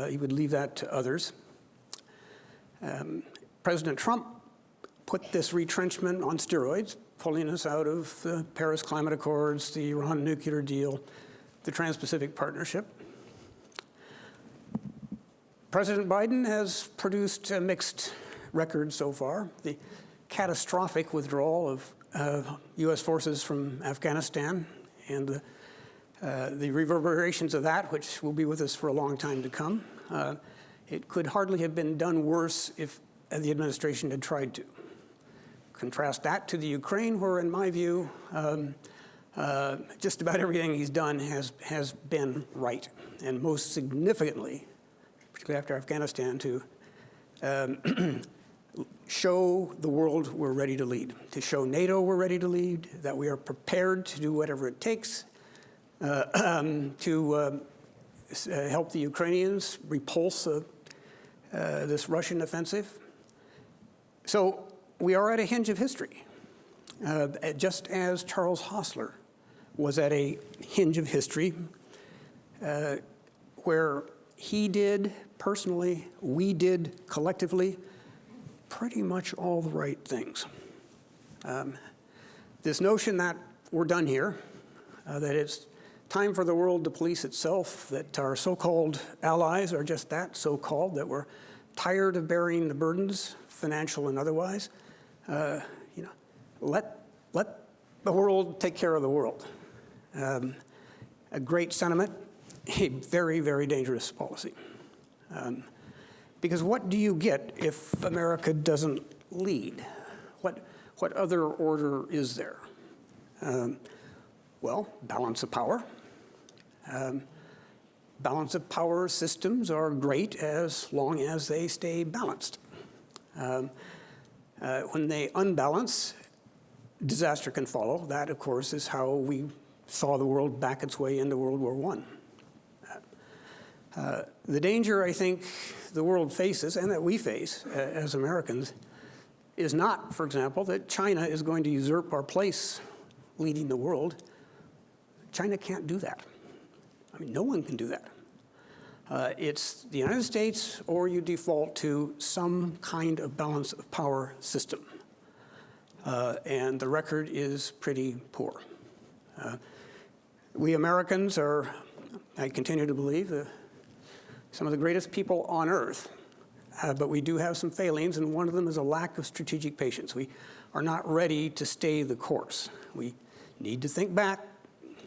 He would leave that to others. President Trump put this retrenchment on steroids, pulling us out of the Paris Climate Accords, the Iran nuclear deal, the Trans-Pacific Partnership. President Biden has produced a mixed record so far. The catastrophic withdrawal of U.S. forces from Afghanistan and the reverberations of that, which will be with us for a long time to come. It could hardly have been done worse if the administration had tried to. Contrast that to the Ukraine, where, in my view, just about everything he's done has been right, and most significantly, particularly after Afghanistan, to show the world we're ready to lead, to show NATO we're ready to lead, that we are prepared to do whatever it takes to help the Ukrainians repulse this Russian offensive. So we are at a hinge of history, just as Charles Hostler was at a hinge of history where he did personally, we did collectively, pretty much all the right things. This notion that we're done here, that it's time for the world to police itself, that our so-called allies are just that, so-called, that we're tired of bearing the burdens, financial and otherwise. Let the world take care of the world. A great sentiment, a very, very dangerous policy. Because what do you get if America doesn't lead? What other order is there? Well, balance of power. Balance of power systems are great as long as they stay balanced. When they unbalance, disaster can follow. That, of course, is how we saw the world back its way into World War I. The danger, I think, the world faces, and that we face as Americans, is not, for example, that China is going to usurp our place leading the world. China can't do that. I mean, no one can do that. It's the United States, or you default to some kind of balance of power system. And the record is pretty poor. We Americans are, I continue to believe, some of the greatest people on earth. But we do have some failings, and one of them is a lack of strategic patience. We are not ready to stay the course. We need to think back,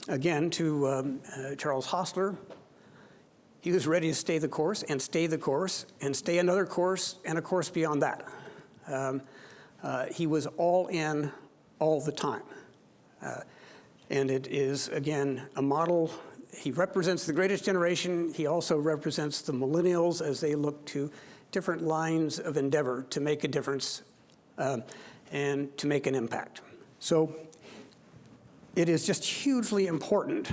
again, to Charles Hostler. He was ready to stay the course, and stay the course, and stay another course, and a course beyond that. He was all in all the time. And it is, again, a model. He represents the greatest generation. He also represents the millennials as they look to different lines of endeavor to make a difference and to make an impact. So it is just hugely important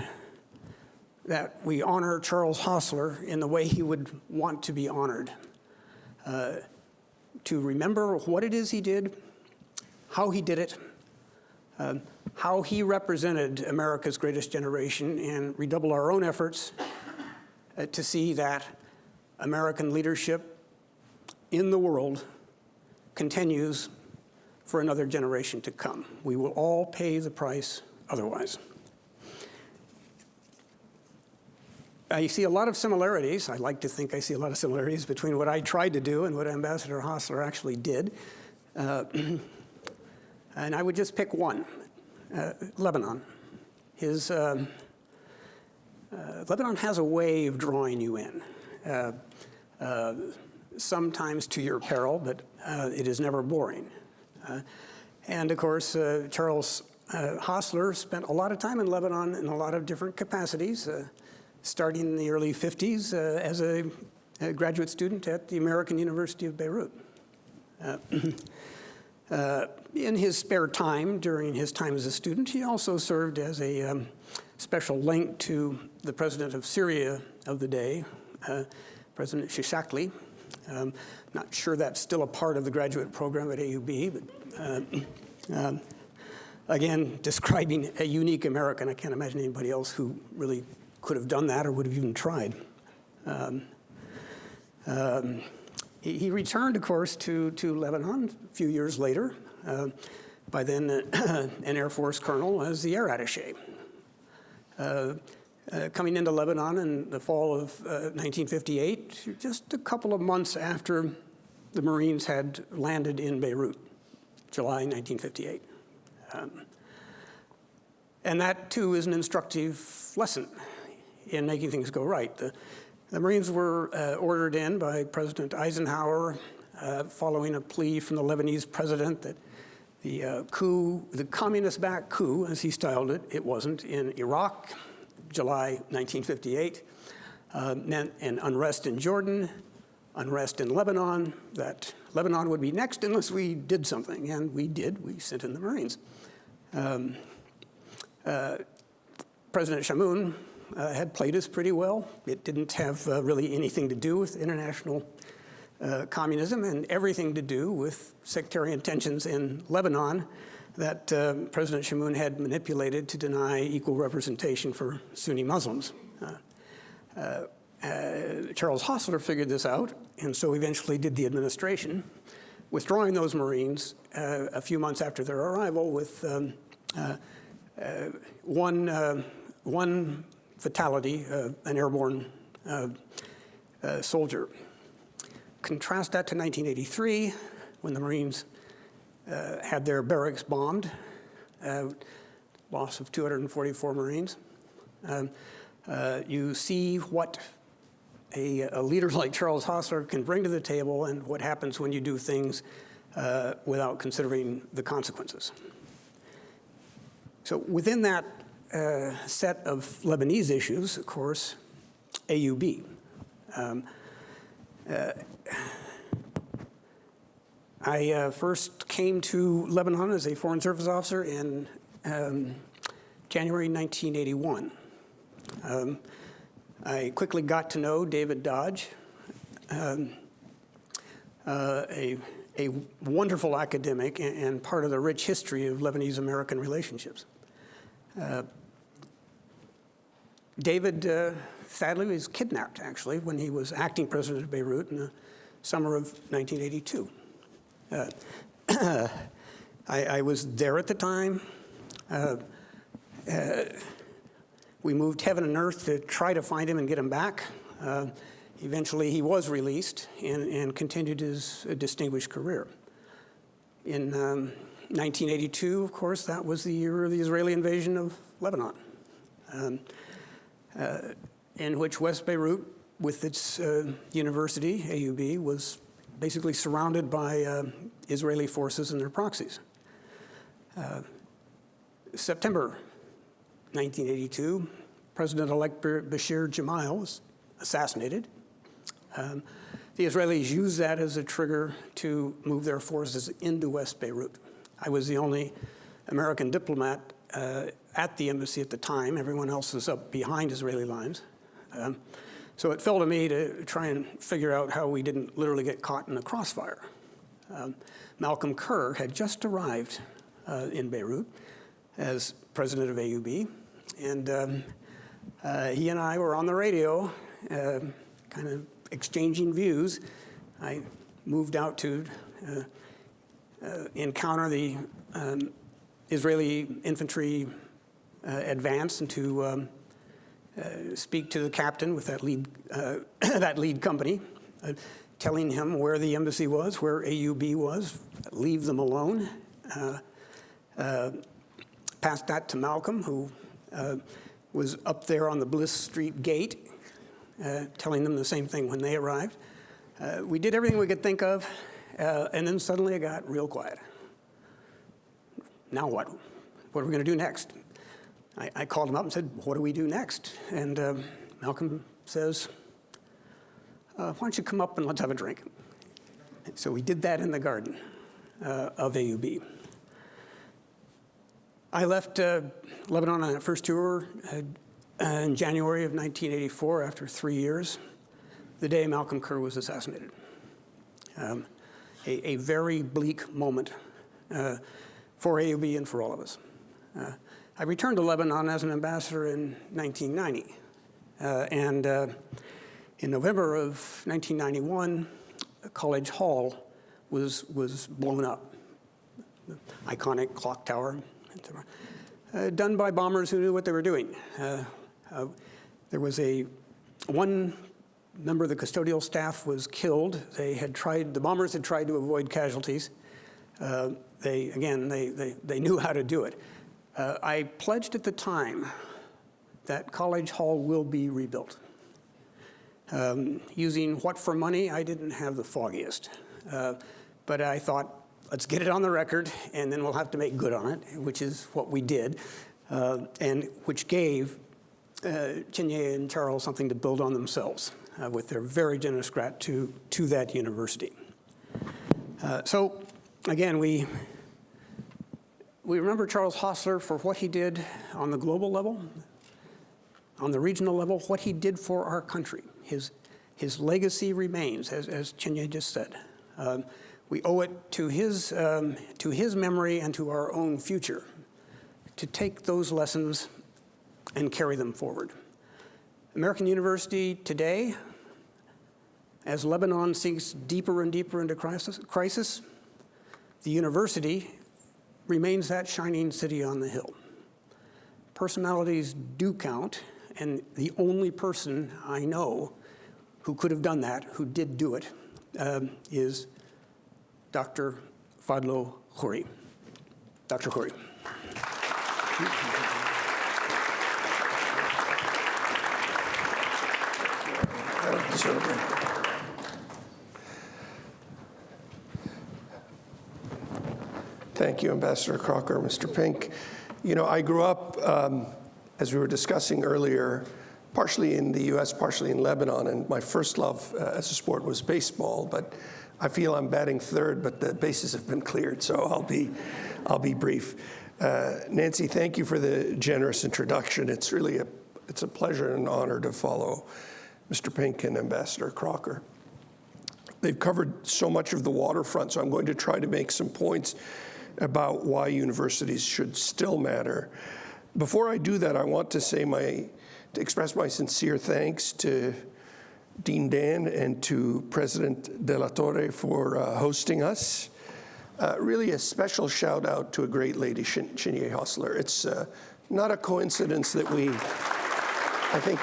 that we honor Charles Hostler in the way he would want to be honored. To remember what it is he did, how he did it, how he represented America's greatest generation, and redouble our own efforts to see that American leadership in the world continues for another generation to come. We will all pay the price otherwise. I see a lot of similarities. I like to think I see a lot of similarities between what I tried to do and what Ambassador Hostler actually did. And I would just pick one, Lebanon. Lebanon has a way of drawing you in, sometimes to your peril, but it is never boring. And of course, Charles Hostler spent a lot of time in Lebanon in a lot of different capacities, starting in the early 50s as a graduate student at the American University of Beirut. In his spare time, during his time as a student, he also served as a special link to the president of Syria of the day, President Shishakli. Not sure that's still a part of the graduate program at AUB, but again, describing a unique American. I can't imagine anybody else who really could have done that or would have even tried. He returned, of course, to Lebanon a few years later, by then an Air Force colonel as the air attaché. Coming into Lebanon in the fall of 1958, just a couple of months after the Marines had landed in Beirut, July 1958. And that, too, is an instructive lesson in making things go right. The Marines were ordered in by President Eisenhower following a plea from the Lebanese president that the coup, the communist-backed coup, as he styled it, it wasn't, in Iraq, July 1958, meant an unrest in Jordan, unrest in Lebanon, that Lebanon would be next unless we did something, and we did. We sent in the Marines. President Chamoun had played us pretty well. It didn't have really anything to do with international communism and everything to do with sectarian tensions in Lebanon that President Chamoun had manipulated to deny equal representation for Sunni Muslims. Charles Hostler figured this out, and so eventually did the administration, withdrawing those Marines a few months after their arrival with one fatality, an airborne soldier. Contrast that to 1983, when the Marines had their barracks bombed, loss of 244 Marines. You see what a leader like Charles Hostler can bring to the table and what happens when you do things without considering the consequences. So within that set of Lebanese issues, of course, AUB. I first came to Lebanon as a Foreign Service officer in January 1981. I quickly got to know David Dodge, a wonderful academic and part of the rich history of Lebanese-American relationships. David, sadly, was kidnapped, actually, when he was acting president of Beirut in the summer of 1982. I was there at the time. We moved heaven and earth to try to find him and get him back. Eventually, he was released and continued his distinguished career. In 1982, of course, that was the year of the Israeli invasion of Lebanon, in which West Beirut, with its university, AUB, was basically surrounded by Israeli forces and their proxies. September 1982, President-elect Bashir Gemayel was assassinated. The Israelis used that as a trigger to move their forces into West Beirut. I was the only American diplomat at the embassy at the time. Everyone else was up behind Israeli lines. So it fell to me to try and figure out how we didn't literally get caught in the crossfire. Malcolm Kerr had just arrived in Beirut as president of AUB, and he and I were on the radio kind of exchanging views. I moved out to encounter the Israeli infantry advance and to speak to the captain with that lead company, telling him where the embassy was, where AUB was, leave them alone. Passed that to Malcolm, who was up there on the Bliss Street gate, telling them the same thing when they arrived. We did everything we could think of, and then suddenly it got real quiet. Now what? What are we going to do next? I called him up and said, what do we do next? And Malcolm says, why don't you come up and let's have a drink? So we did that in the garden of AUB. I left Lebanon on that first tour in January of 1984 after 3 years, the day Malcolm Kerr was assassinated. A very bleak moment for AUB and for all of us. I returned to Lebanon as an ambassador in 1990. And in November of 1991, College Hall was blown up. The iconic clock tower, done by bombers who knew what they were doing. There was one member of the custodial staff was killed. The bombers had tried to avoid casualties. They knew how to do it. I pledged at the time that College Hall will be rebuilt. Using what for money, I didn't have the foggiest. But I thought, let's get it on the record, and then we'll have to make good on it, which is what we did, and which gave Chinye and Charles something to build on themselves with their very generous grant to that university. So, again, we remember Charles Hostler for what he did on the global level, on the regional level, what he did for our country. His legacy remains, as Chinye just said. We owe it to his memory and to our own future to take those lessons and carry them forward. American University today, as Lebanon sinks deeper and deeper into crisis, the university remains that shining city on the hill. Personalities do count, and the only person I know who could have done that, who did do it, is Dr. Fadlo Khuri. Dr. Khuri. Thank you, Ambassador Crocker, Mr. Pinck. You know, I grew up, as we were discussing earlier, partially in the US, partially in Lebanon, and my first love as a sport was baseball, but I feel I'm batting third, but the bases have been cleared, so I'll be brief. Nancy, thank you for the generous introduction. It's really it's a pleasure and an honor to follow Mr. Pinck and Ambassador Crocker. They've covered so much of the waterfront, so I'm going to try to make some points about why universities should still matter. Before I do that, I want to express my sincere thanks to Dean Dan and to President De La Torre for hosting us. Really a special shout out to a great lady, Chinye Hostler. It's not a coincidence that I think,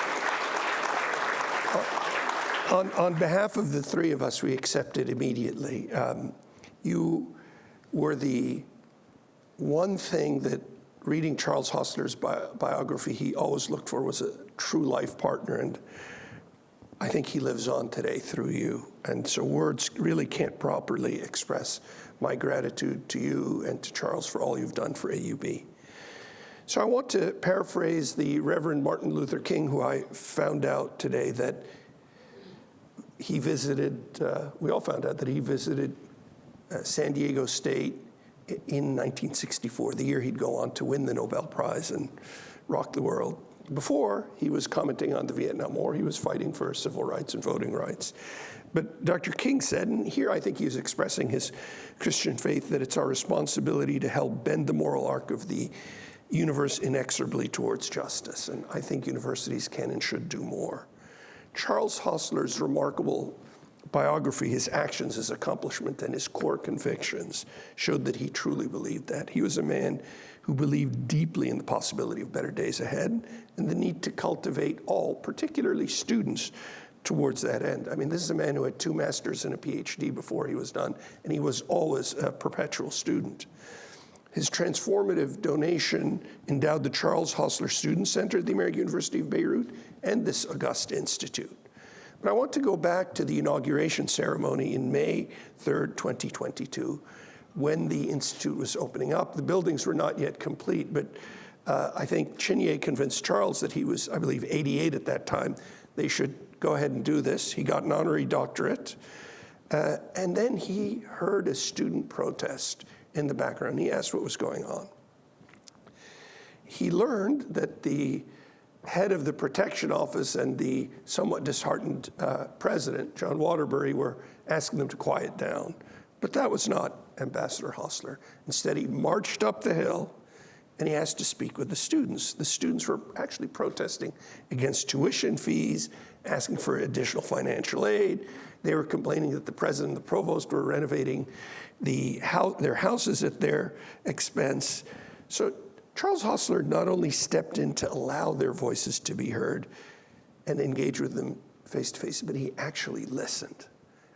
on behalf of the three of us, we accepted immediately. You were the one thing that reading Charles Hostler's biography he always looked for was a true life partner, and I think he lives on today through you. And so words really can't properly express my gratitude to you and to Charles for all you've done for AUB. So I want to paraphrase the Reverend Martin Luther King, who I found out today that he visited, we all found out that he visited San Diego State in 1964, the year he'd go on to win the Nobel Prize and rock the world. Before, he was commenting on the Vietnam War. He was fighting for civil rights and voting rights. But Dr. King said, and here I think he was expressing his Christian faith, that it's our responsibility to help bend the moral arc of the universe inexorably towards justice. And I think universities can and should do more. Charles Hostler's remarkable biography, his actions, his accomplishment, and his core convictions showed that he truly believed that. He was a man who believed deeply in the possibility of better days ahead and the need to cultivate all, particularly students, towards that end. I mean, this is a man who had 2 masters and a PhD before he was done, and he was always a perpetual student. His transformative donation endowed the Charles Hostler Student Center at the American University of Beirut and this august institute. But I want to go back to the inauguration ceremony in May 3rd, 2022, when the institute was opening up. The buildings were not yet complete, but I think Chinye convinced Charles that he was, I believe, 88 at that time. They should go ahead and do this. He got an honorary doctorate. And then he heard a student protest in the background. He asked what was going on. He learned that the head of the protection office and the somewhat disheartened president, John Waterbury, were asking them to quiet down. But that was not Ambassador Hostler. Instead, he marched up the hill and he asked to speak with the students. The students were actually protesting against tuition fees, asking for additional financial aid. They were complaining that the president and the provost were renovating their houses at their expense. So Charles Hostler not only stepped in to allow their voices to be heard and engage with them face to face, but he actually listened.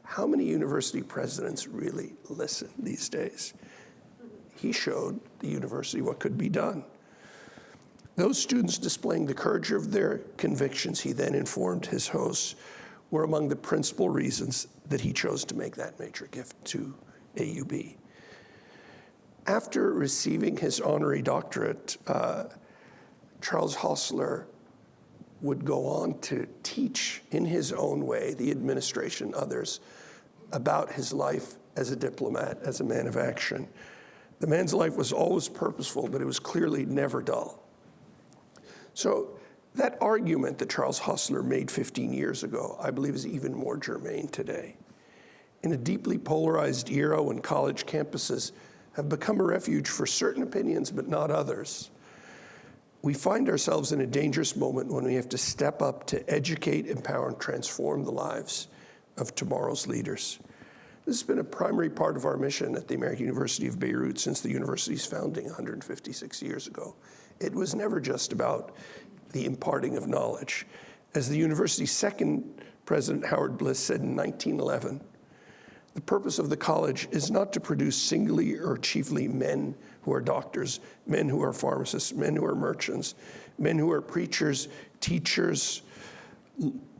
How many university presidents really listen these days? He showed the university what could be done. Those students displaying the courage of their convictions, he then informed his hosts, were among the principal reasons that he chose to make that major gift to AUB. After receiving his honorary doctorate, Charles Hostler would go on to teach in his own way the administration, others, about his life as a diplomat, as a man of action. The man's life was always purposeful, but it was clearly never dull. So that argument that Charles Hostler made 15 years ago, I believe, is even more germane today. In a deeply polarized era when college campuses have become a refuge for certain opinions but not others, we find ourselves in a dangerous moment when we have to step up to educate, empower, and transform the lives of tomorrow's leaders. This has been a primary part of our mission at the American University of Beirut since the university's founding 156 years ago. It was never just about the imparting of knowledge. As the university's second president, Howard Bliss, said in 1911, the purpose of the college is not to produce singly or chiefly men who are doctors, men who are pharmacists, men who are merchants, men who are preachers, teachers,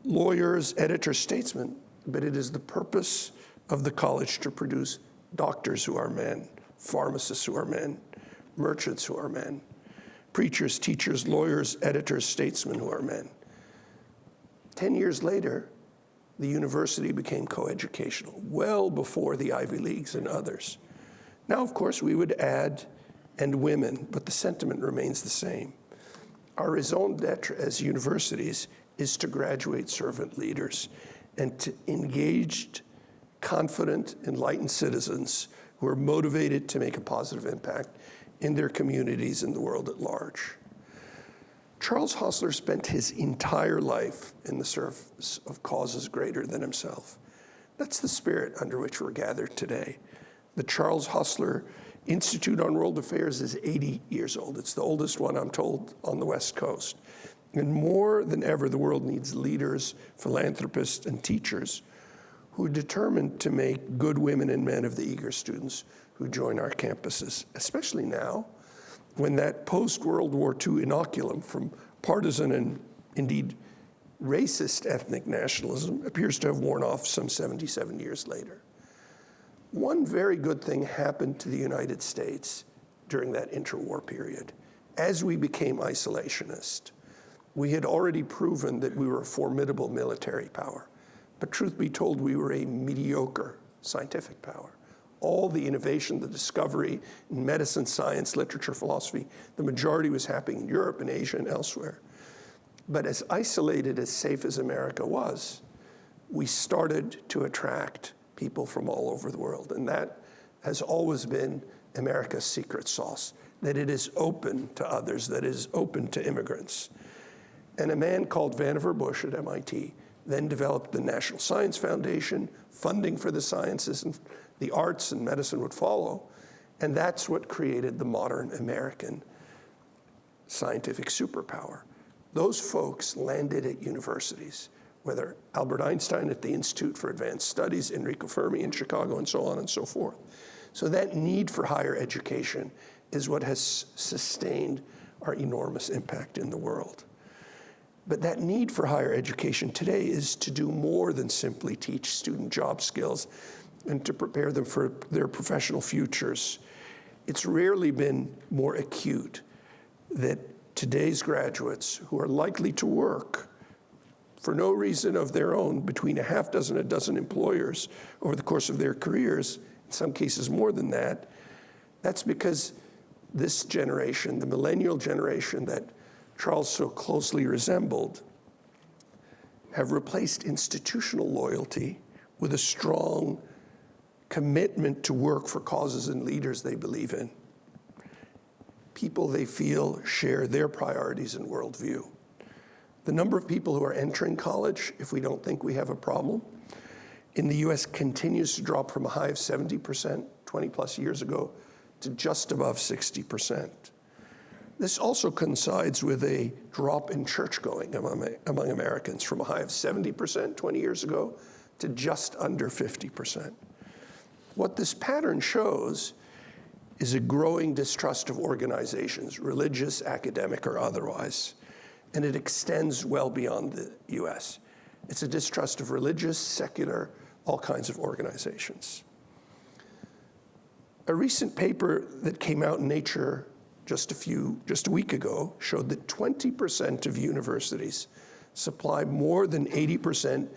lawyers, editors, statesmen, but it is the purpose of the college to produce doctors who are men, pharmacists who are men, merchants who are men, preachers, teachers, lawyers, editors, statesmen who are men. 10 years later, the university became coeducational, well before the Ivy Leagues and others. Now, of course, we would add and women, but the sentiment remains the same. Our raison d'etre as universities is to graduate servant leaders and to engaged, confident, enlightened citizens who are motivated to make a positive impact in their communities and the world at large. Charles Hostler spent his entire life in the service of causes greater than himself. That's the spirit under which we're gathered today. The Charles Hostler Institute on World Affairs is 80 years old. It's the oldest one, I'm told, on the West Coast. And more than ever, the world needs leaders, philanthropists, and teachers who are determined to make good women and men of the eager students who join our campuses, especially now, when that post-World War II inoculum from partisan and indeed racist ethnic nationalism appears to have worn off some 77 years later. One very good thing happened to the United States during that interwar period. As we became isolationist, we had already proven that we were a formidable military power. But truth be told, we were a mediocre scientific power. All the innovation, the discovery in medicine, science, literature, philosophy, the majority was happening in Europe and Asia and elsewhere. But as isolated, as safe as America was, we started to attract people from all over the world. And that has always been America's secret sauce, that it is open to others, that it is open to immigrants. And a man called Vannevar Bush at MIT then developed the National Science Foundation, funding for the sciences and the arts and medicine would follow. And that's what created the modern American scientific superpower. Those folks landed at universities, whether Albert Einstein at the Institute for Advanced Studies, Enrico Fermi in Chicago, and so on and so forth. So that need for higher education is what has sustained our enormous impact in the world. But that need for higher education today is to do more than simply teach student job skills and to prepare them for their professional futures. It's rarely been more acute that today's graduates who are likely to work for no reason of their own between a half dozen and a dozen employers over the course of their careers, in some cases more than that, that's because this generation, the millennial generation that Charles so closely resembled, have replaced institutional loyalty with a strong commitment to work for causes and leaders they believe in. People they feel share their priorities and worldview. The number of people who are entering college, if we don't think we have a problem, in the US continues to drop from a high of 70% 20 plus years ago to just above 60%. This also coincides with a drop in church-going among Americans from a high of 70% 20 years ago to just under 50%. What this pattern shows is a growing distrust of organizations, religious, academic, or otherwise, and it extends well beyond the US. It's a distrust of religious, secular, all kinds of organizations. A recent paper that came out in Nature just a week ago showed that 20% of universities supply more than 80%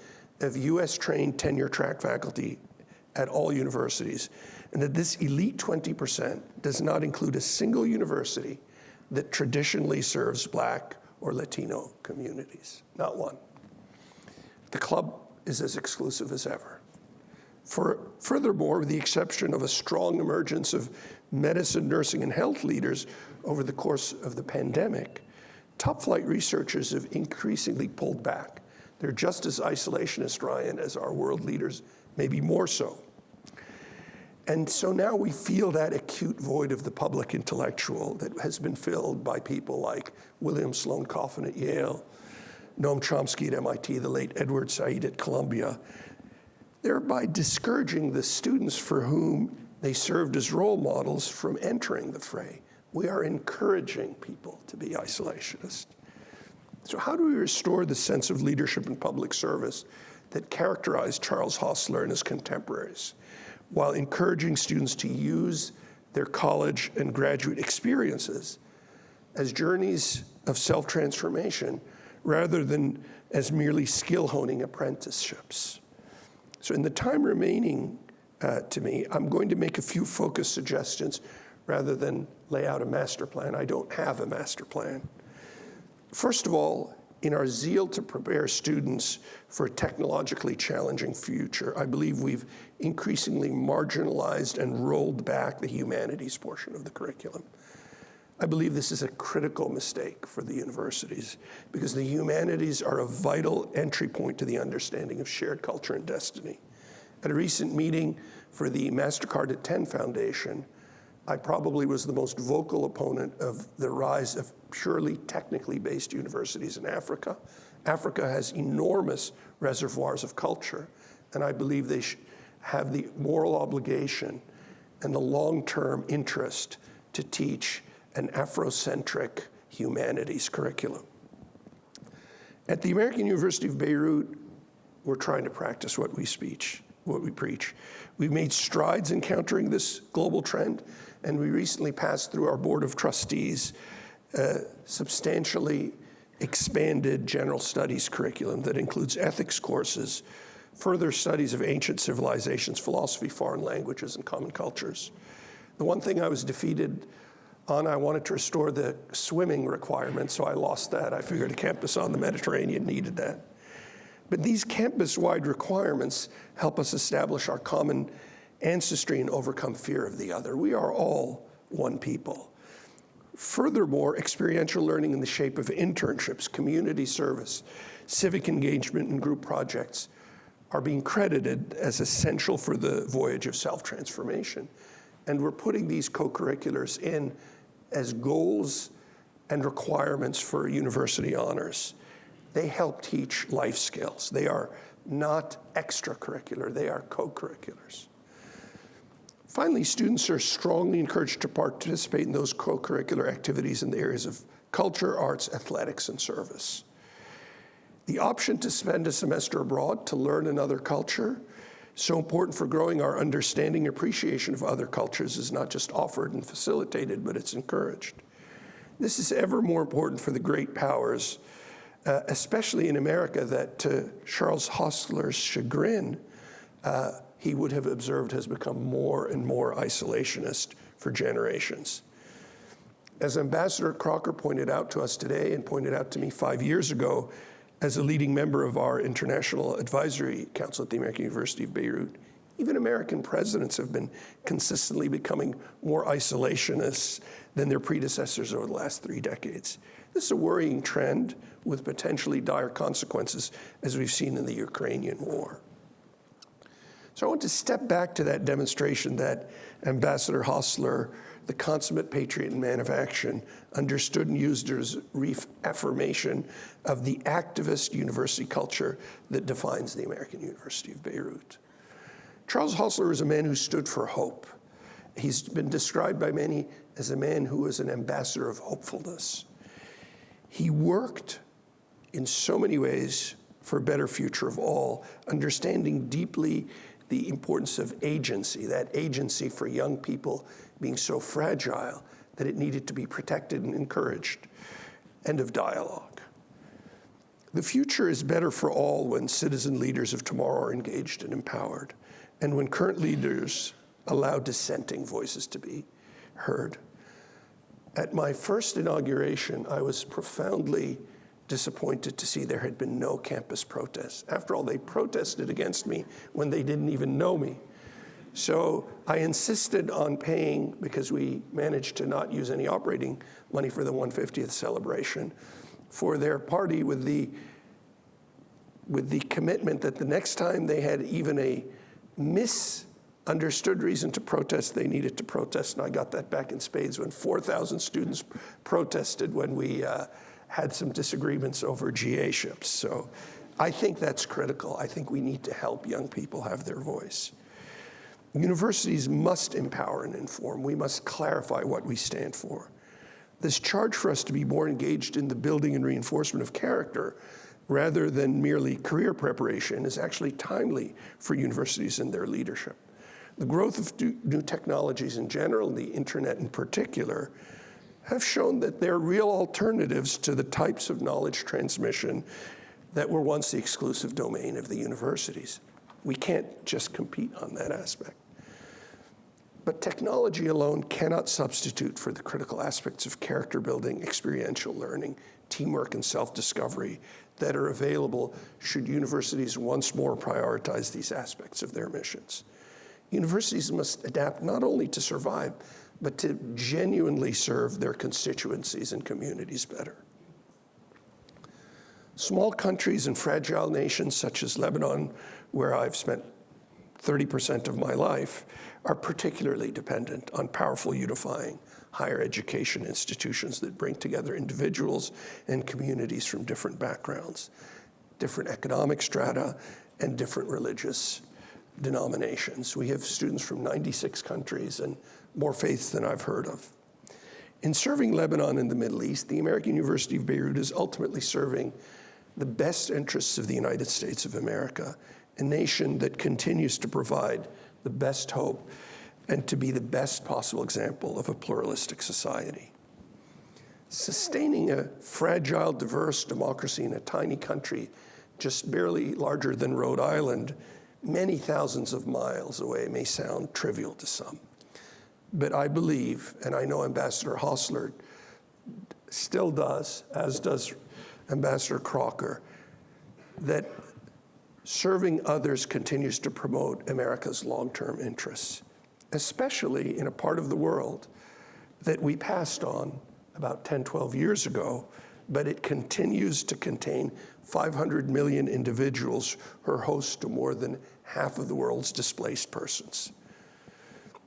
of US-trained tenure-track faculty at all universities, and that this elite 20% does not include a single university that traditionally serves Black or Latino communities, not one. The club is as exclusive as ever. Furthermore, with the exception of a strong emergence of medicine, nursing, and health leaders over the course of the pandemic, top-flight researchers have increasingly pulled back. They're just as isolationist, Ryan, as our world leaders, maybe more so. And so now we feel that acute void of the public intellectual that has been filled by people like William Sloane Coffin at Yale, Noam Chomsky at MIT, the late Edward Said at Columbia, thereby discouraging the students for whom they served as role models from entering the fray. We are encouraging people to be isolationist. So how do we restore the sense of leadership and public service that characterized Charles Hostler and his contemporaries, while encouraging students to use their college and graduate experiences as journeys of self-transformation rather than as merely skill-honing apprenticeships? So in the time remaining to me, I'm going to make a few focused suggestions rather than lay out a master plan. I don't have a master plan. First of all, in our zeal to prepare students for a technologically challenging future, I believe we've increasingly marginalized and rolled back the humanities portion of the curriculum. I believe this is a critical mistake for the universities because the humanities are a vital entry point to the understanding of shared culture and destiny. At a recent meeting for the MasterCard at 10 Foundation, I probably was the most vocal opponent of the rise of purely technically based universities in Africa. Africa has enormous reservoirs of culture, and I believe they have the moral obligation and the long-term interest to teach an Afrocentric humanities curriculum. At the American University of Beirut, we're trying to practice what we preach. We've made strides in countering this global trend, and we recently passed through our Board of Trustees a substantially expanded general studies curriculum that includes ethics courses, further studies of ancient civilizations, philosophy, foreign languages, and common cultures. The one thing I was defeated on, I wanted to restore the swimming requirement, so I lost that. I figured a campus on the Mediterranean needed that. But these campus-wide requirements help us establish our common ancestry and overcome fear of the other. We are all one people. Furthermore, experiential learning in the shape of internships, community service, civic engagement, and group projects are being credited as essential for the voyage of self-transformation. And we're putting these co-curriculars in as goals and requirements for university honors. They help teach life skills. They are not extracurricular, they are co-curriculars. Finally, students are strongly encouraged to participate in those co-curricular activities in the areas of culture, arts, athletics, and service. The option to spend a semester abroad to learn another culture, so important for growing our understanding and appreciation of other cultures, is not just offered and facilitated, but it's encouraged. This is ever more important for the great powers, especially in America, that to Charles Hostler's chagrin, he would have observed has become more and more isolationist for generations. As Ambassador Crocker pointed out to us today and pointed out to me 5 years ago, as a leading member of our International Advisory Council at the American University of Beirut, even American presidents have been consistently becoming more isolationist than their predecessors over the last 3 decades. This is a worrying trend with potentially dire consequences, as we've seen in the Ukrainian war. So I want to step back to that demonstration that Ambassador Hostler, the consummate patriot and man of action, understood and used as reaffirmation of the activist university culture that defines the American University of Beirut. Charles Hostler is a man who stood for hope. He's been described by many as a man who was an ambassador of hopefulness. He worked in so many ways for a better future of all, understanding deeply the importance of agency, that agency for young people being so fragile that it needed to be protected and encouraged, and of dialogue. The future is better for all when citizen leaders of tomorrow are engaged and empowered, and when current leaders allow dissenting voices to be heard. At my first inauguration, I was profoundly disappointed to see there had been no campus protests. After all, they protested against me when they didn't even know me. So I insisted on paying, because we managed to not use any operating money for the 150th celebration, for their party with the commitment that the next time they had even a understood reason to protest, they needed to protest, and I got that back in spades when 4,000 students protested when we had some disagreements over GA ships. So I think that's critical. I think we need to help young people have their voice. Universities must empower and inform. We must clarify what we stand for. This charge for us to be more engaged in the building and reinforcement of character rather than merely career preparation is actually timely for universities and their leadership. The growth of new technologies in general, and the internet in particular, have shown that they're real alternatives to the types of knowledge transmission that were once the exclusive domain of the universities. We can't just compete on that aspect. But technology alone cannot substitute for the critical aspects of character building, experiential learning, teamwork, and self-discovery that are available should universities once more prioritize these aspects of their missions. Universities must adapt not only to survive, but to genuinely serve their constituencies and communities better. Small countries and fragile nations such as Lebanon, where I've spent 30% of my life, are particularly dependent on powerful unifying higher education institutions that bring together individuals and communities from different backgrounds, different economic strata, and different religious denominations. We have students from 96 countries and more faiths than I've heard of. In serving Lebanon and the Middle East, the American University of Beirut is ultimately serving the best interests of the United States of America, a nation that continues to provide the best hope and to be the best possible example of a pluralistic society. Sustaining a fragile, diverse democracy in a tiny country just barely larger than Rhode Island, many thousands of miles away, may sound trivial to some. But I believe, and I know Ambassador Hostler still does, as does Ambassador Crocker, that serving others continues to promote America's long-term interests, especially in a part of the world that we passed on about 10, 12 years ago, but it continues to contain 500 million individuals who are host to more than half of the world's displaced persons.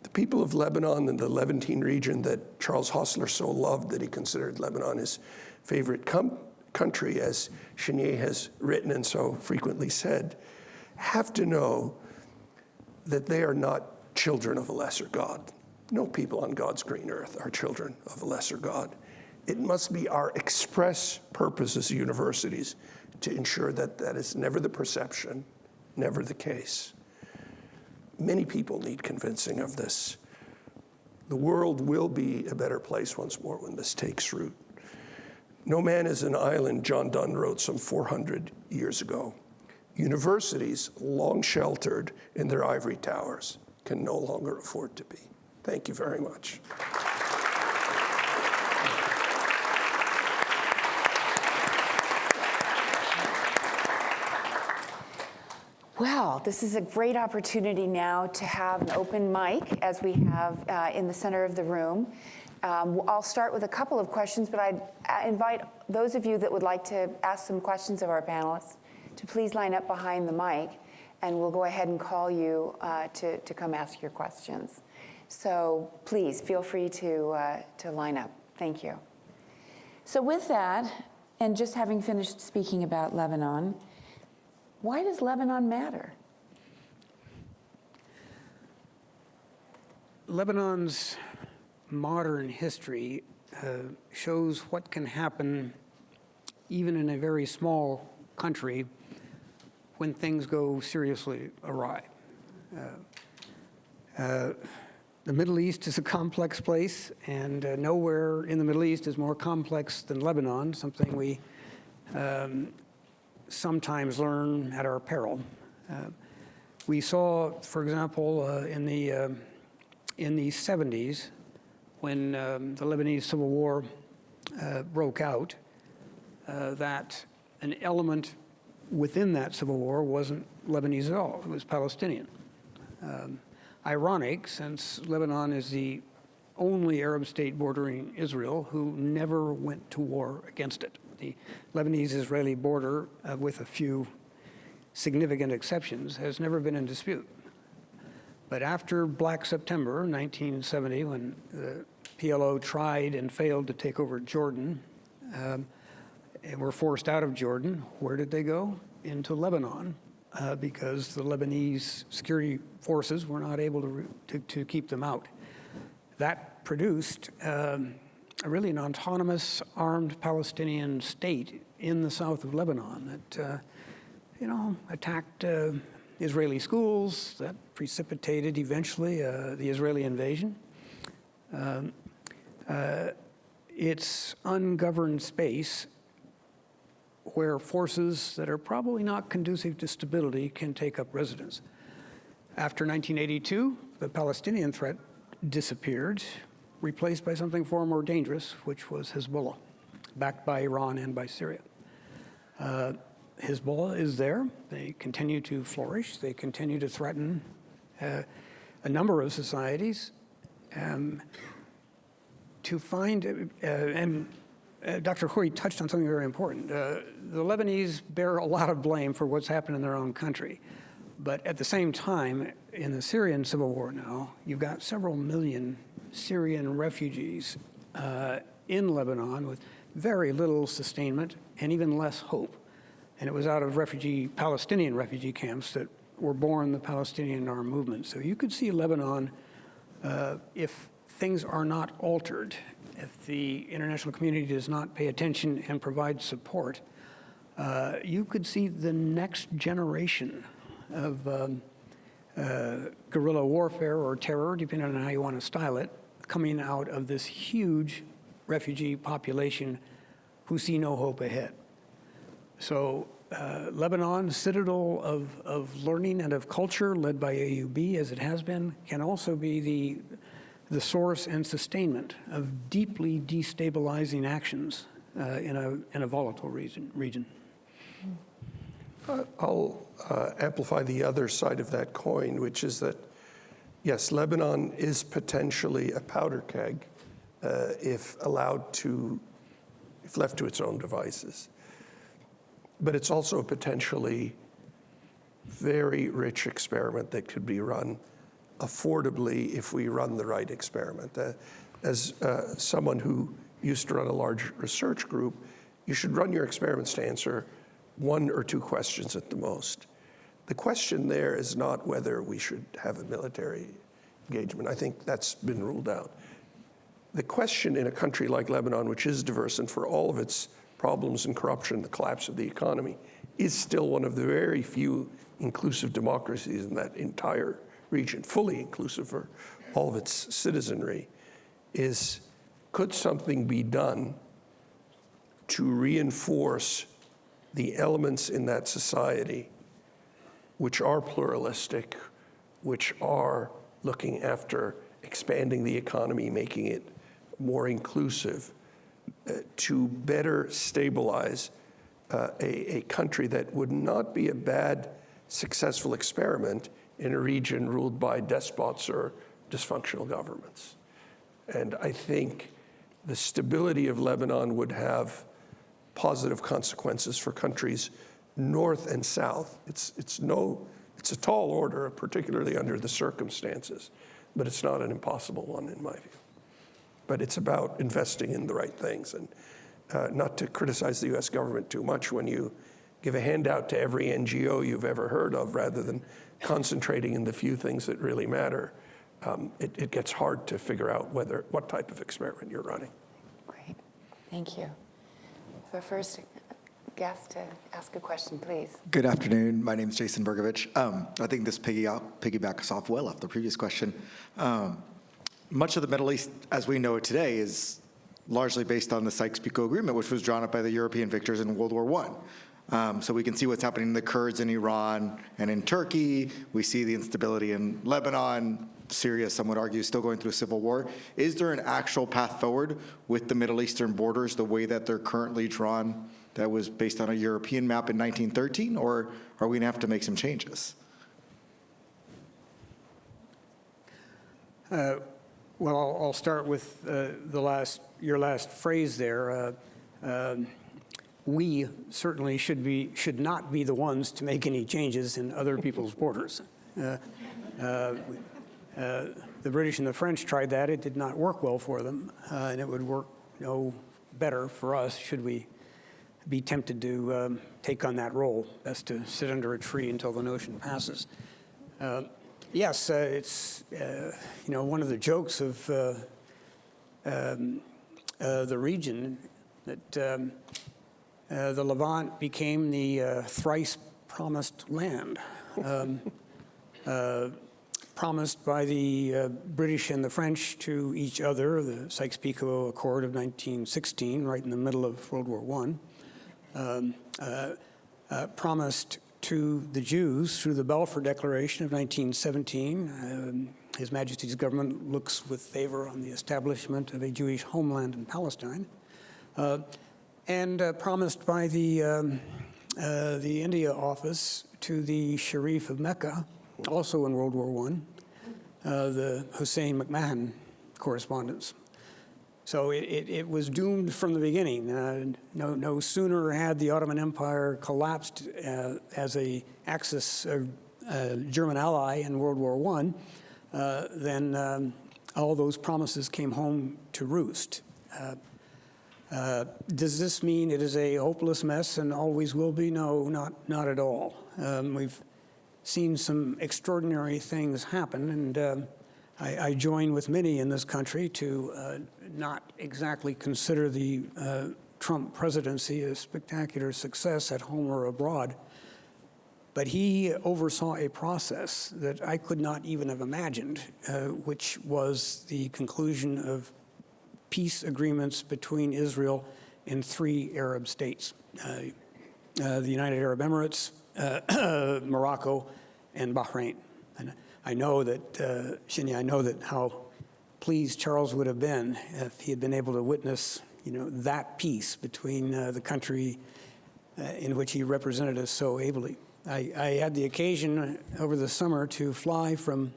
The people of Lebanon and the Levantine region that Charles Hostler so loved that he considered Lebanon his favorite country, as Chenier has written and so frequently said, have to know that they are not children of a lesser God. No people on God's green earth are children of a lesser God. It must be our express purpose as universities to ensure that that is never the perception, never the case. Many people need convincing of this. The world will be a better place once more when this takes root. No man is an island, John Donne wrote some 400 years ago. Universities, long sheltered in their ivory towers, can no longer afford to be. Thank you very much. Well, this is a great opportunity now to have an open mic, as we have in the center of the room. I'll start with a couple of questions, but I'd invite those of you that would like to ask some questions of our panelists to please line up behind the mic, and we'll go ahead and call you to come ask your questions. So please feel free to line up. Thank you. So with that, and just having finished speaking about Lebanon, why does Lebanon matter? Lebanon's modern history shows what can happen even in a very small country when things go seriously awry. The Middle East is a complex place, and nowhere in the Middle East is more complex than Lebanon, something we sometimes learn at our peril. We saw, for example, in the 70s, when the Lebanese Civil War broke out, that an element within that civil war wasn't Lebanese at all. It was Palestinian. Ironic, since Lebanon is the only Arab state bordering Israel who never went to war against it. The Lebanese-Israeli border, with a few significant exceptions, has never been in dispute. But after Black September 1970, when the PLO tried and failed to take over Jordan, and were forced out of Jordan, where did they go? Into Lebanon, because the Lebanese security forces were not able to keep them out. That produced really an autonomous armed Palestinian state in the south of Lebanon that, attacked Israeli schools, that precipitated eventually the Israeli invasion. It's ungoverned space where forces that are probably not conducive to stability can take up residence. After 1982, the Palestinian threat disappeared, replaced by something far more dangerous, which was Hezbollah, backed by Iran and by Syria. Hezbollah is there. They continue to flourish. They continue to threaten a number of societies. To find, and Dr. Khuri touched on something very important. The Lebanese bear a lot of blame for what's happened in their own country. But at the same time, in the Syrian civil war now, you've got several million Syrian refugees in Lebanon with very little sustainment and even less hope. And it was out of Palestinian refugee camps that were born the Palestinian armed movement. So you could see Lebanon, if things are not altered, if the international community does not pay attention and provide support, you could see the next generation of guerrilla warfare or terror, depending on how you want to style it, coming out of this huge refugee population who see no hope ahead. So Lebanon, citadel of learning and of culture, led by AUB as it has been, can also be the source and sustainment of deeply destabilizing actions in a volatile region. I'll amplify the other side of that coin, which is that, yes, Lebanon is potentially a powder keg if left to its own devices. But it's also a potentially very rich experiment that could be run affordably if we run the right experiment. As someone who used to run a large research group, you should run your experiments to answer one or two questions at the most. The question there is not whether we should have a military engagement. I think that's been ruled out. The question in a country like Lebanon, which is diverse and for all of its problems and corruption, the collapse of the economy, is still one of the very few inclusive democracies in that entire region, fully inclusive for all of its citizenry, is could something be done to reinforce the elements in that society which are pluralistic, which are looking after expanding the economy, making it more inclusive, to better stabilize a country that would not be a bad, successful experiment in a region ruled by despots or dysfunctional governments. And I think the stability of Lebanon would have positive consequences for countries north and south. It's a tall order, particularly under the circumstances, but it's not an impossible one in my view. But it's about investing in the right things, and not to criticize the US government too much when you give a handout to every NGO you've ever heard of rather than concentrating in the few things that really matter. It gets hard to figure out what type of experiment you're running. Great, thank you. The first guest to ask a question, please. Good afternoon. My name is Jason Bergovich. I think this piggybacks off well off the previous question. Much of the Middle East, as we know it today, is largely based on the Sykes-Picot Agreement, which was drawn up by the European victors in World War I. So we can see what's happening to the Kurds in Iran and in Turkey. We see the instability in Lebanon. Syria, some would argue, is still going through a civil war. Is there an actual path forward with the Middle Eastern borders the way that they're currently drawn that was based on a European map in 1913, or are we going to have to make some changes? Well, I'll start with your last phrase there. We certainly should not be the ones to make any changes in other people's borders. The British and the French tried that. It did not work well for them, and it would work no better for us should we be tempted to take on that role. Best to sit under a tree until the notion passes. Yes, it's one of the jokes of the region that the Levant became the thrice promised land. Promised by the British and the French to each other, the Sykes-Picot Accord of 1916, right in the middle of World War I, promised to the Jews through the Balfour Declaration of 1917. His Majesty's government looks with favor on the establishment of a Jewish homeland in Palestine, and promised by the India office to the Sharif of Mecca, also in World War I, the Hussein McMahon correspondence. So it was doomed from the beginning. No sooner had the Ottoman Empire collapsed as a Axis German ally in World War I, than all those promises came home to roost. Does this mean it is a hopeless mess and always will be? No, not at all. We've seen some extraordinary things happen, and I join with many in this country to not exactly consider the Trump presidency a spectacular success at home or abroad. But he oversaw a process that I could not even have imagined, which was the conclusion of peace agreements between Israel and 3 Arab states, the United Arab Emirates, Morocco, and Bahrain. And I know that, Shinya, I know that how pleased Charles would have been if he had been able to witness, that peace between the country in which he represented us so ably. I had the occasion over the summer to fly from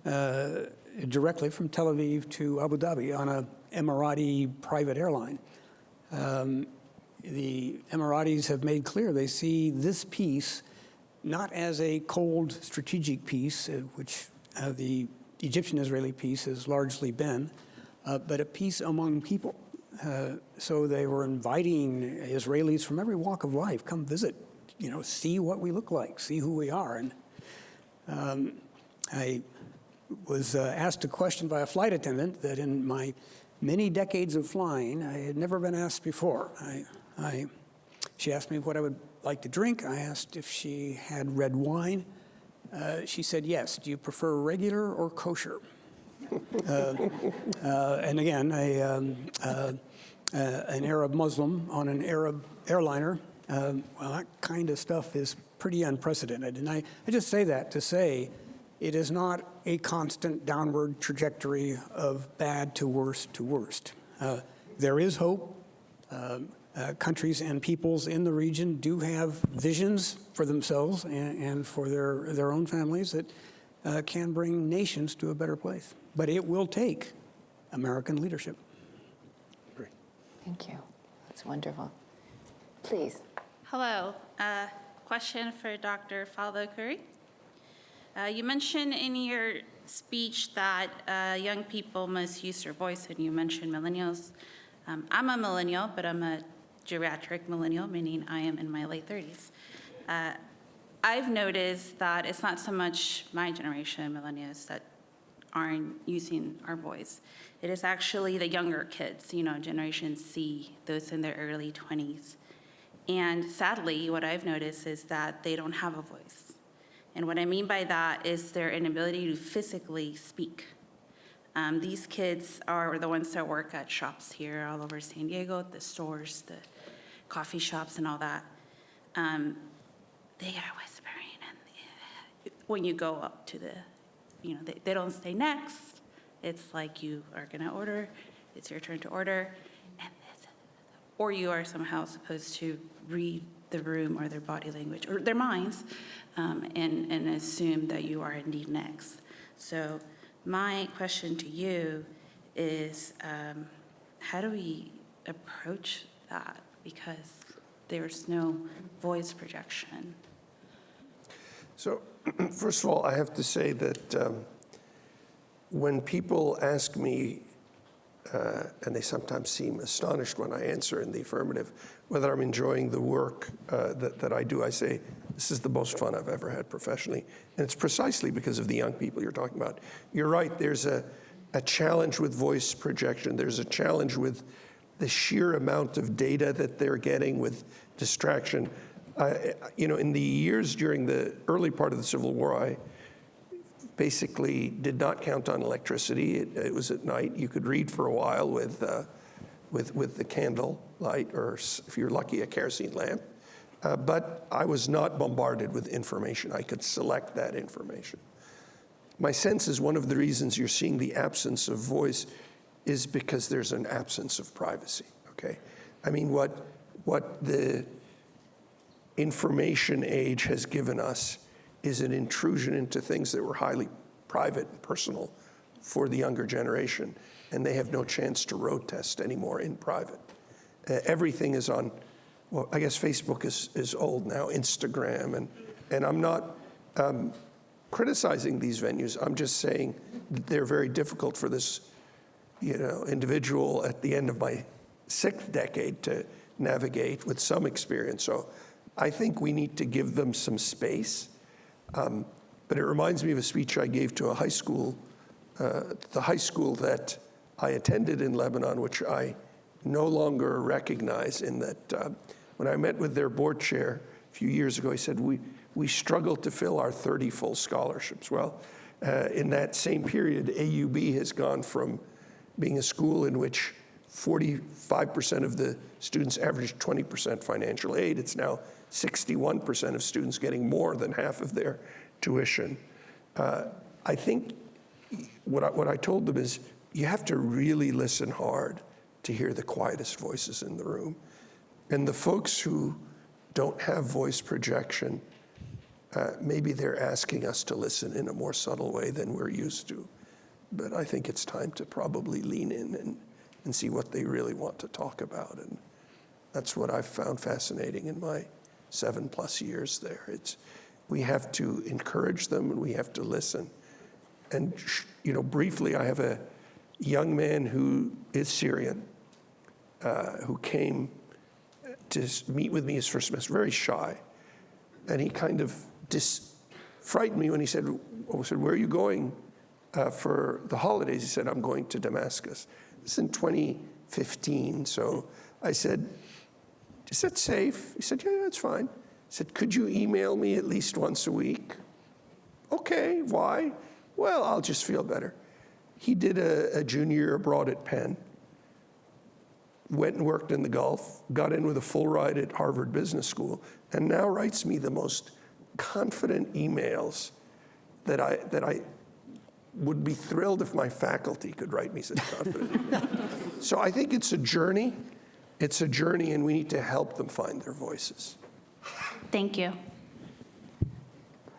directly from Tel Aviv to Abu Dhabi on an Emirati private airline. The Emiratis have made clear they see this peace not as a cold strategic peace, which the Egyptian-Israeli peace has largely been, but a peace among people. So they were inviting Israelis from every walk of life, come visit, see what we look like, see who we are. And I was asked a question by a flight attendant that in my many decades of flying, I had never been asked before. She asked me what I would like to drink. I asked if she had red wine. She said, yes. Do you prefer regular or kosher? And again, an Arab Muslim on an Arab airliner, well, that kind of stuff is pretty unprecedented. And I just say that to say it is not a constant downward trajectory of bad to worst to worst. There is hope. Countries and peoples in the region do have visions for themselves and for their own families that can bring nations to a better place. But it will take American leadership. Great. Thank you. That's wonderful. Please. Hello. Question for Dr. Fadlo Khuri. You mentioned in your speech that young people must use their voice, and you mentioned millennials. I'm a millennial, but I'm a geriatric millennial, meaning I am in my late 30s. I've noticed that it's not so much my generation, millennials, that aren't using our voice. It is actually the younger kids, Generation C, those in their early 20s. And sadly, what I've noticed is that they don't have a voice. And what I mean by that is their inability to physically speak. These kids are the ones that work at shops here all over San Diego, the stores, the coffee shops, and all that. They are whispering, and when you go up to they don't say next. It's like you are going to order, it's your turn to order, or you are somehow supposed to read the room or their body language or their minds and assume that you are indeed next. So my question to you is, how do we approach that? Because there's no voice projection. So, first of all, I have to say that when people ask me, and they sometimes seem astonished when I answer in the affirmative, whether I'm enjoying the work that I do, I say, this is the most fun I've ever had professionally. And it's precisely because of the young people you're talking about. You're right, there's a challenge with voice projection. There's a challenge with the sheer amount of data that they're getting with distraction. In the years during the early part of the Civil War, I basically did not count on electricity. It was at night. You could read for a while with the candle light, or if you're lucky, a kerosene lamp. But I was not bombarded with information. I could select that information. My sense is one of the reasons you're seeing the absence of voice is because there's an absence of privacy, okay? I mean, what the information age has given us is an intrusion into things that were highly private and personal for the younger generation, and they have no chance to road test anymore in private. Everything is on, well, I guess Facebook is old now, Instagram, and I'm not criticizing these venues. I'm just saying they're very difficult for this individual at the end of my 6th decade to navigate with some experience. So I think we need to give them some space. But it reminds me of a speech I gave to a high school, the high school that I attended in Lebanon, which I no longer recognize, in that when I met with their board chair a few years ago, he said, we struggle to fill our 30 full scholarships. Well, in that same period, AUB has gone from being a school in which 45% of the students averaged 20% financial aid. It's now 61% of students getting more than half of their tuition. I think what I told them is you have to really listen hard to hear the quietest voices in the room. And the folks who don't have voice projection, maybe they're asking us to listen in a more subtle way than we're used to. But I think it's time to probably lean in and see what they really want to talk about. And that's what I've found fascinating in my 7+ years there. We have to encourage them and we have to listen. And briefly, I have a young man who is Syrian, who came to meet with me his first semester, very shy. And he kind of frightened me when he said, where are you going for the holidays? He said, I'm going to Damascus. This is in 2015. So I said, is that safe? He said, yeah, that's fine. I said, could you email me at least once a week? Okay, why? Well, I'll just feel better. He did a junior year abroad at Penn, went and worked in the Gulf, got in with a full ride at Harvard Business School, and now writes me the most confident emails that I would be thrilled if my faculty could write me such confident emails. So I think it's a journey. It's a journey, and we need to help them find their voices. Thank you.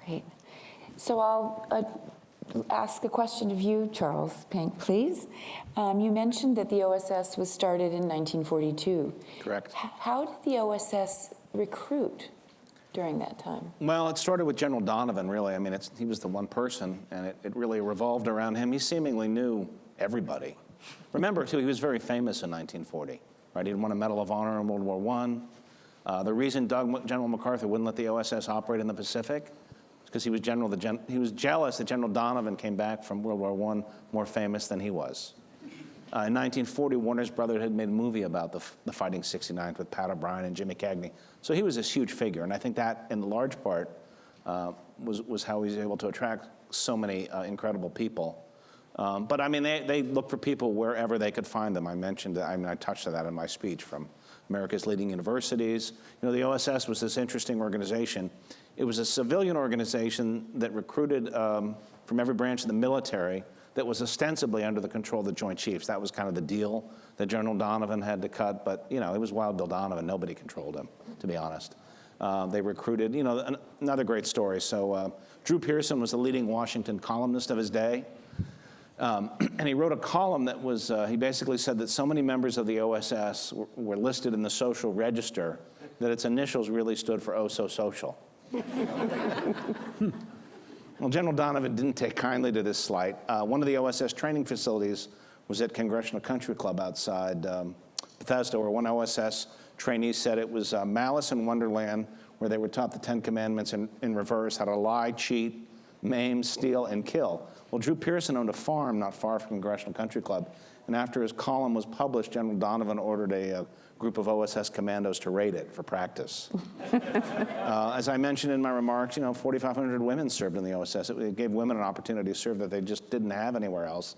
Great. So I'll ask a question of you, Charles Pinck, please. You mentioned that the OSS was started in 1942. Correct. How did the OSS recruit during that time? Well, it started with General Donovan, really. I mean, he was the one person, and it really revolved around him. He seemingly knew everybody. Remember, too, he was very famous in 1940. Right? He'd won a Medal of Honor in World War I. The reason General MacArthur wouldn't let the OSS operate in the Pacific is because he was jealous that General Donovan came back from World War I more famous than he was. In 1940, Warner's brother had made a movie about the Fighting 69th with Pat O'Brien and Jimmy Cagney. So he was this huge figure, and I think that, in large part, was how he was able to attract so many incredible people. But I mean, they look for people wherever they could find them. I touched on that in my speech, from America's leading universities. The OSS was this interesting organization. It was a civilian organization that recruited from every branch of the military that was ostensibly under the control of the Joint Chiefs. That was kind of the deal that General Donovan had to cut, but it was Wild Bill Donovan. Nobody controlled him, to be honest. They recruited, another great story. So Drew Pearson was the leading Washington columnist of his day. And he wrote a column that was, he basically said that so many members of the OSS were listed in the social register that its initials really stood for oh so social. Well, General Donovan didn't take kindly to this slight. One of the OSS training facilities was at Congressional Country Club outside Bethesda, where one OSS trainee said it was malice in Wonderland, where they were taught the 10 Commandments in reverse, how to lie, cheat, maim, steal, and kill. Well, Drew Pearson owned a farm not far from Congressional Country Club, and after his column was published, General Donovan ordered a group of OSS commandos to raid it for practice. As I mentioned in my remarks, 4,500 women served in the OSS. It gave women an opportunity to serve that they just didn't have anywhere else.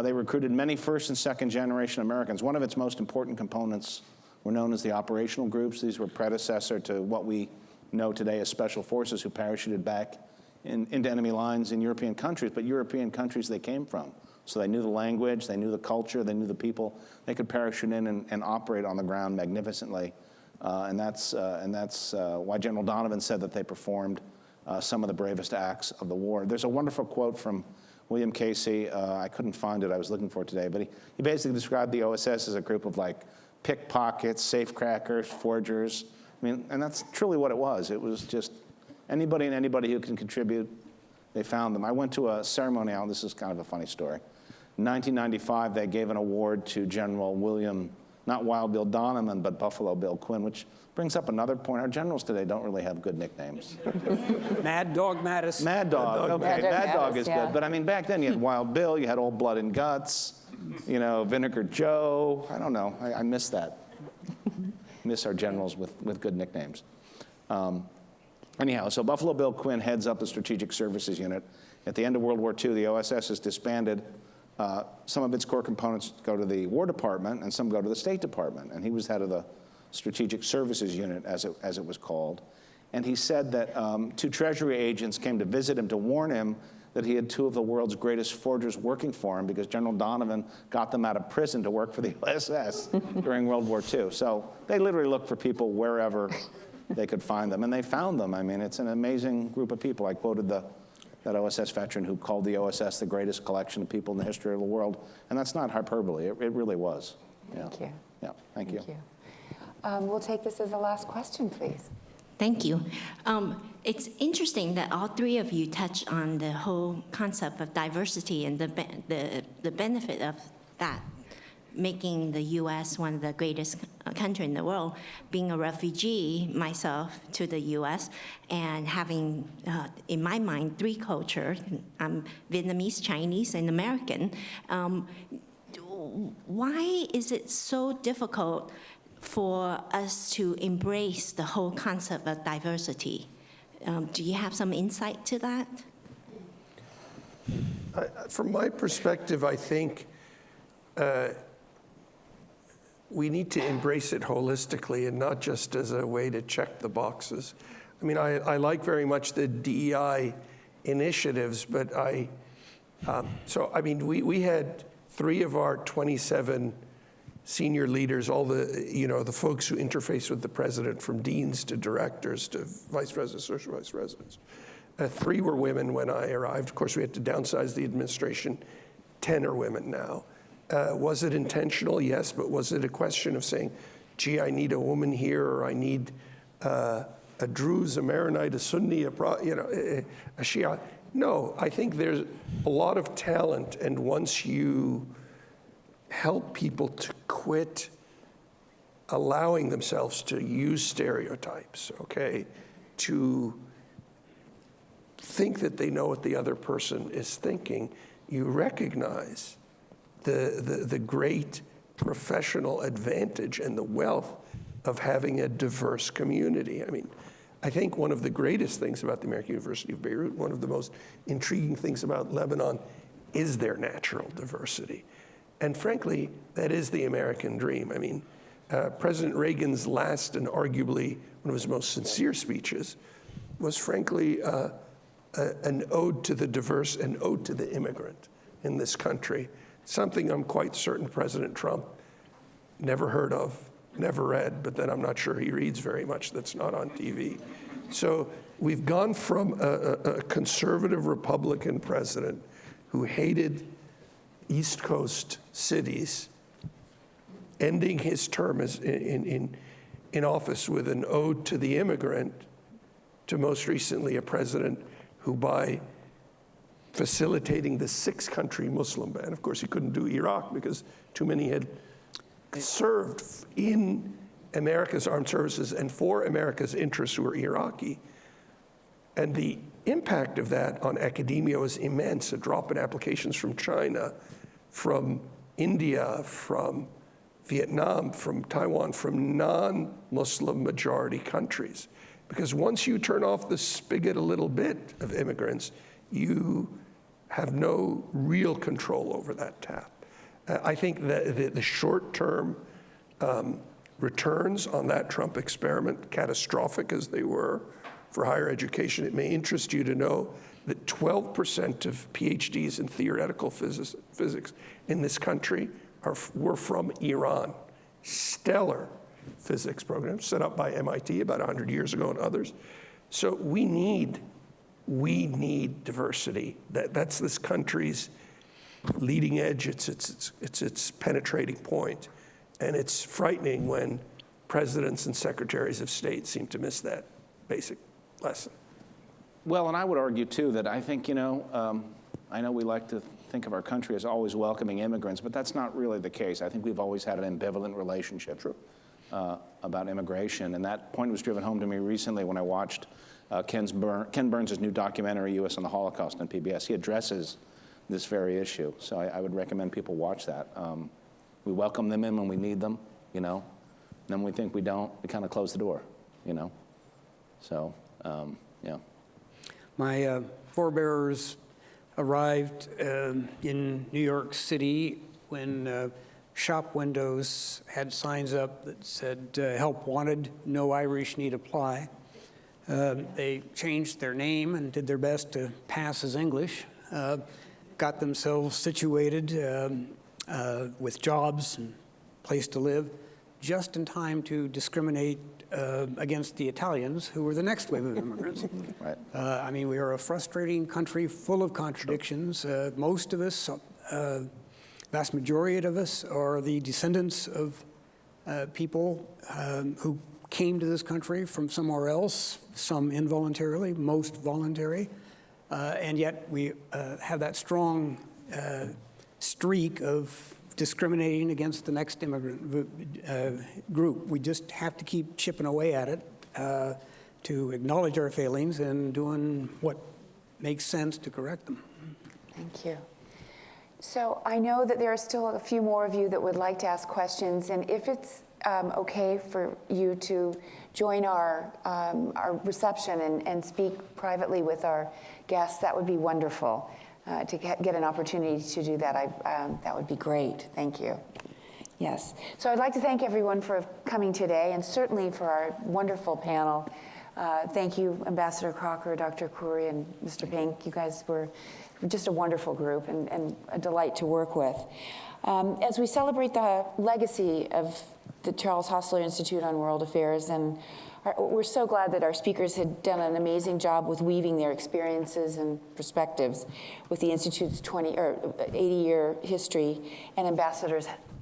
They recruited many first and second generation Americans. One of its most important components were known as the operational groups. These were predecessor to what we know today as special forces, who parachuted back into enemy lines in European countries, but European countries they came from. So they knew the language, they knew the culture, they knew the people. They could parachute in and operate on the ground magnificently. And that's why General Donovan said that they performed some of the bravest acts of the war. There's a wonderful quote from William Casey. I couldn't find it, I was looking for it today, but he basically described the OSS as a group of pickpockets, safecrackers, forgers. And that's truly what it was. It was just anybody and anybody who can contribute, they found them. I went to a ceremony out, this is kind of a funny story. In 1995, they gave an award to General William, not Wild Bill Donovan, but Buffalo Bill Quinn, which brings up another point. Our generals today don't really have good nicknames. Mad Dog Mattis. Mad Dog, okay, Mad Dog is yeah. good. But back then you had Wild Bill, you had Old Blood and Guts, Vinegar Joe. I don't know, I miss that. Miss our generals with good nicknames. Anyhow, so Buffalo Bill Quinn heads up the Strategic Services Unit. At the end of World War II, the OSS is disbanded. Some of its core components go to the War Department, and some go to the State Department. And he was head of the Strategic Services Unit, as it was called. And he said that 2 Treasury agents came to visit him to warn him that he had 2 of the world's greatest forgers working for him, because General Donovan got them out of prison to work for the OSS during World War II. So they literally looked for people wherever they could find them, and they found them. It's an amazing group of people. I quoted that OSS veteran who called the OSS the greatest collection of people in the history of the world, and that's not hyperbole. It really was. Thank you. Yeah, thank you. We'll take this as the last question, please. Thank you. It's interesting that all 3 of you touch on the whole concept of diversity and the benefit of that, making the U.S. one of the greatest country in the world. Being a refugee myself to the U.S. and having, in my mind, 3 cultures. I'm Vietnamese, Chinese, and American. Why is it so difficult for us to embrace the whole concept of diversity? Do you have some insight to that? From my perspective, I think we need to embrace it holistically and not just as a way to check the boxes. I like very much the DEI initiatives, but we had 3 of our 27 senior leaders, all the folks who interface with the president, from deans to directors to vice presidents, social vice presidents. 3 were women when I arrived. Of course, we had to downsize the administration. 10 are women now. Was it intentional? Yes, but was it a question of saying, gee, I need a woman here, or I need a Druze, a Maronite, a Sunni, a Shia? No, I think there's a lot of talent, and once you help people to quit allowing themselves to use stereotypes, to think that they know what the other person is thinking, you recognize the great professional advantage and the wealth of having a diverse community. I think one of the greatest things about the American University of Beirut, one of the most intriguing things about Lebanon, is their natural diversity. And frankly, that is the American dream. President Reagan's last and arguably one of his most sincere speeches was frankly an ode to the diverse, an ode to the immigrant in this country. Something I'm quite certain President Trump never heard of, never read, but then I'm not sure he reads very much that's not on TV. So we've gone from a conservative Republican president who hated East Coast cities, ending his term in office with an ode to the immigrant, to most recently a president who by facilitating the 6-country Muslim ban, of course he couldn't do Iraq because too many had served in America's armed services and for America's interests who were Iraqi. And the impact of that on academia was immense, a drop in applications from China, from India, from Vietnam, from Taiwan, from non-Muslim majority countries. Because once you turn off the spigot a little bit of immigrants, you have no real control over that tap. I think that the short-term returns on that Trump experiment, catastrophic as they were for higher education, it may interest you to know that 12% of PhDs in theoretical physics in this country were from Iran. Stellar physics programs set up by MIT about 100 years ago and others. So we need diversity. That's this country's leading edge. It's its penetrating point. And it's frightening when presidents and secretaries of state seem to miss that basic lesson. Well, and I would argue, too, that I think, I know we like to think of our country as always welcoming immigrants, but that's not really the case. I think we've always had an ambivalent relationship about immigration, and that point was driven home to me recently when I watched Ken Burns' new documentary, U.S. on the Holocaust, on PBS. He addresses this very issue, so I would recommend people watch that. We welcome them in when we need them, and then when we think we don't, we kind of close the door, So, yeah. My forebears arrived in New York City when shop windows had signs up that said, help wanted, no Irish need apply. They changed their name and did their best to pass as English, got themselves situated with jobs and place to live, just in time to discriminate against the Italians, who were the next wave of immigrants. Right. I mean, we are a frustrating country full of contradictions. Most of us, vast majority of us, are the descendants of people who came to this country from somewhere else, some involuntarily, most voluntary, and yet we have that strong streak of discriminating against the next immigrant group. We just have to keep chipping away at it to acknowledge our failings and doing what makes sense to correct them. Thank you. So I know that there are still a few more of you that would like to ask questions, and if it's okay for you to join our reception and speak privately with our guests, that would be wonderful. To get an opportunity to do that, that would be great. Thank you. Yes. So I'd like to thank everyone for coming today, and certainly for our wonderful panel. Thank you, Ambassador Crocker, Dr. Khuri, and Mr. Pinck. You guys were just a wonderful group and a delight to work with. As we celebrate the legacy of the Charles Hostler Institute on World Affairs, and we're so glad that our speakers had done an amazing job with weaving their experiences and perspectives with the Institute's 80-year history and Ambassador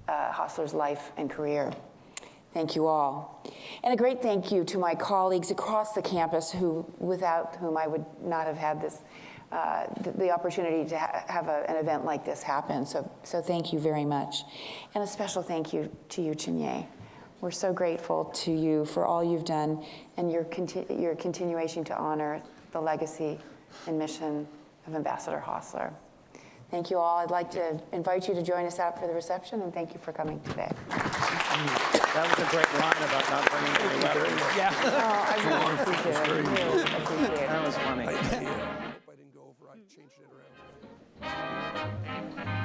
Hostler's life and career. Thank you all. And a great thank you to my colleagues across the campus without whom I would not have had this, the opportunity to have an event like this happen. So thank you very much. And a special thank you to you, Chinye. We're so grateful to you for all you've done and your continuation to honor the legacy and mission of Ambassador Hostler. Thank you all. I'd like to invite you to join us out for the reception, and thank you for coming today. That was a great line about not bringing any weapons. Yeah. Oh, I really appreciate it. Really appreciate it. That was funny. I hope I didn't go over. I changed it around.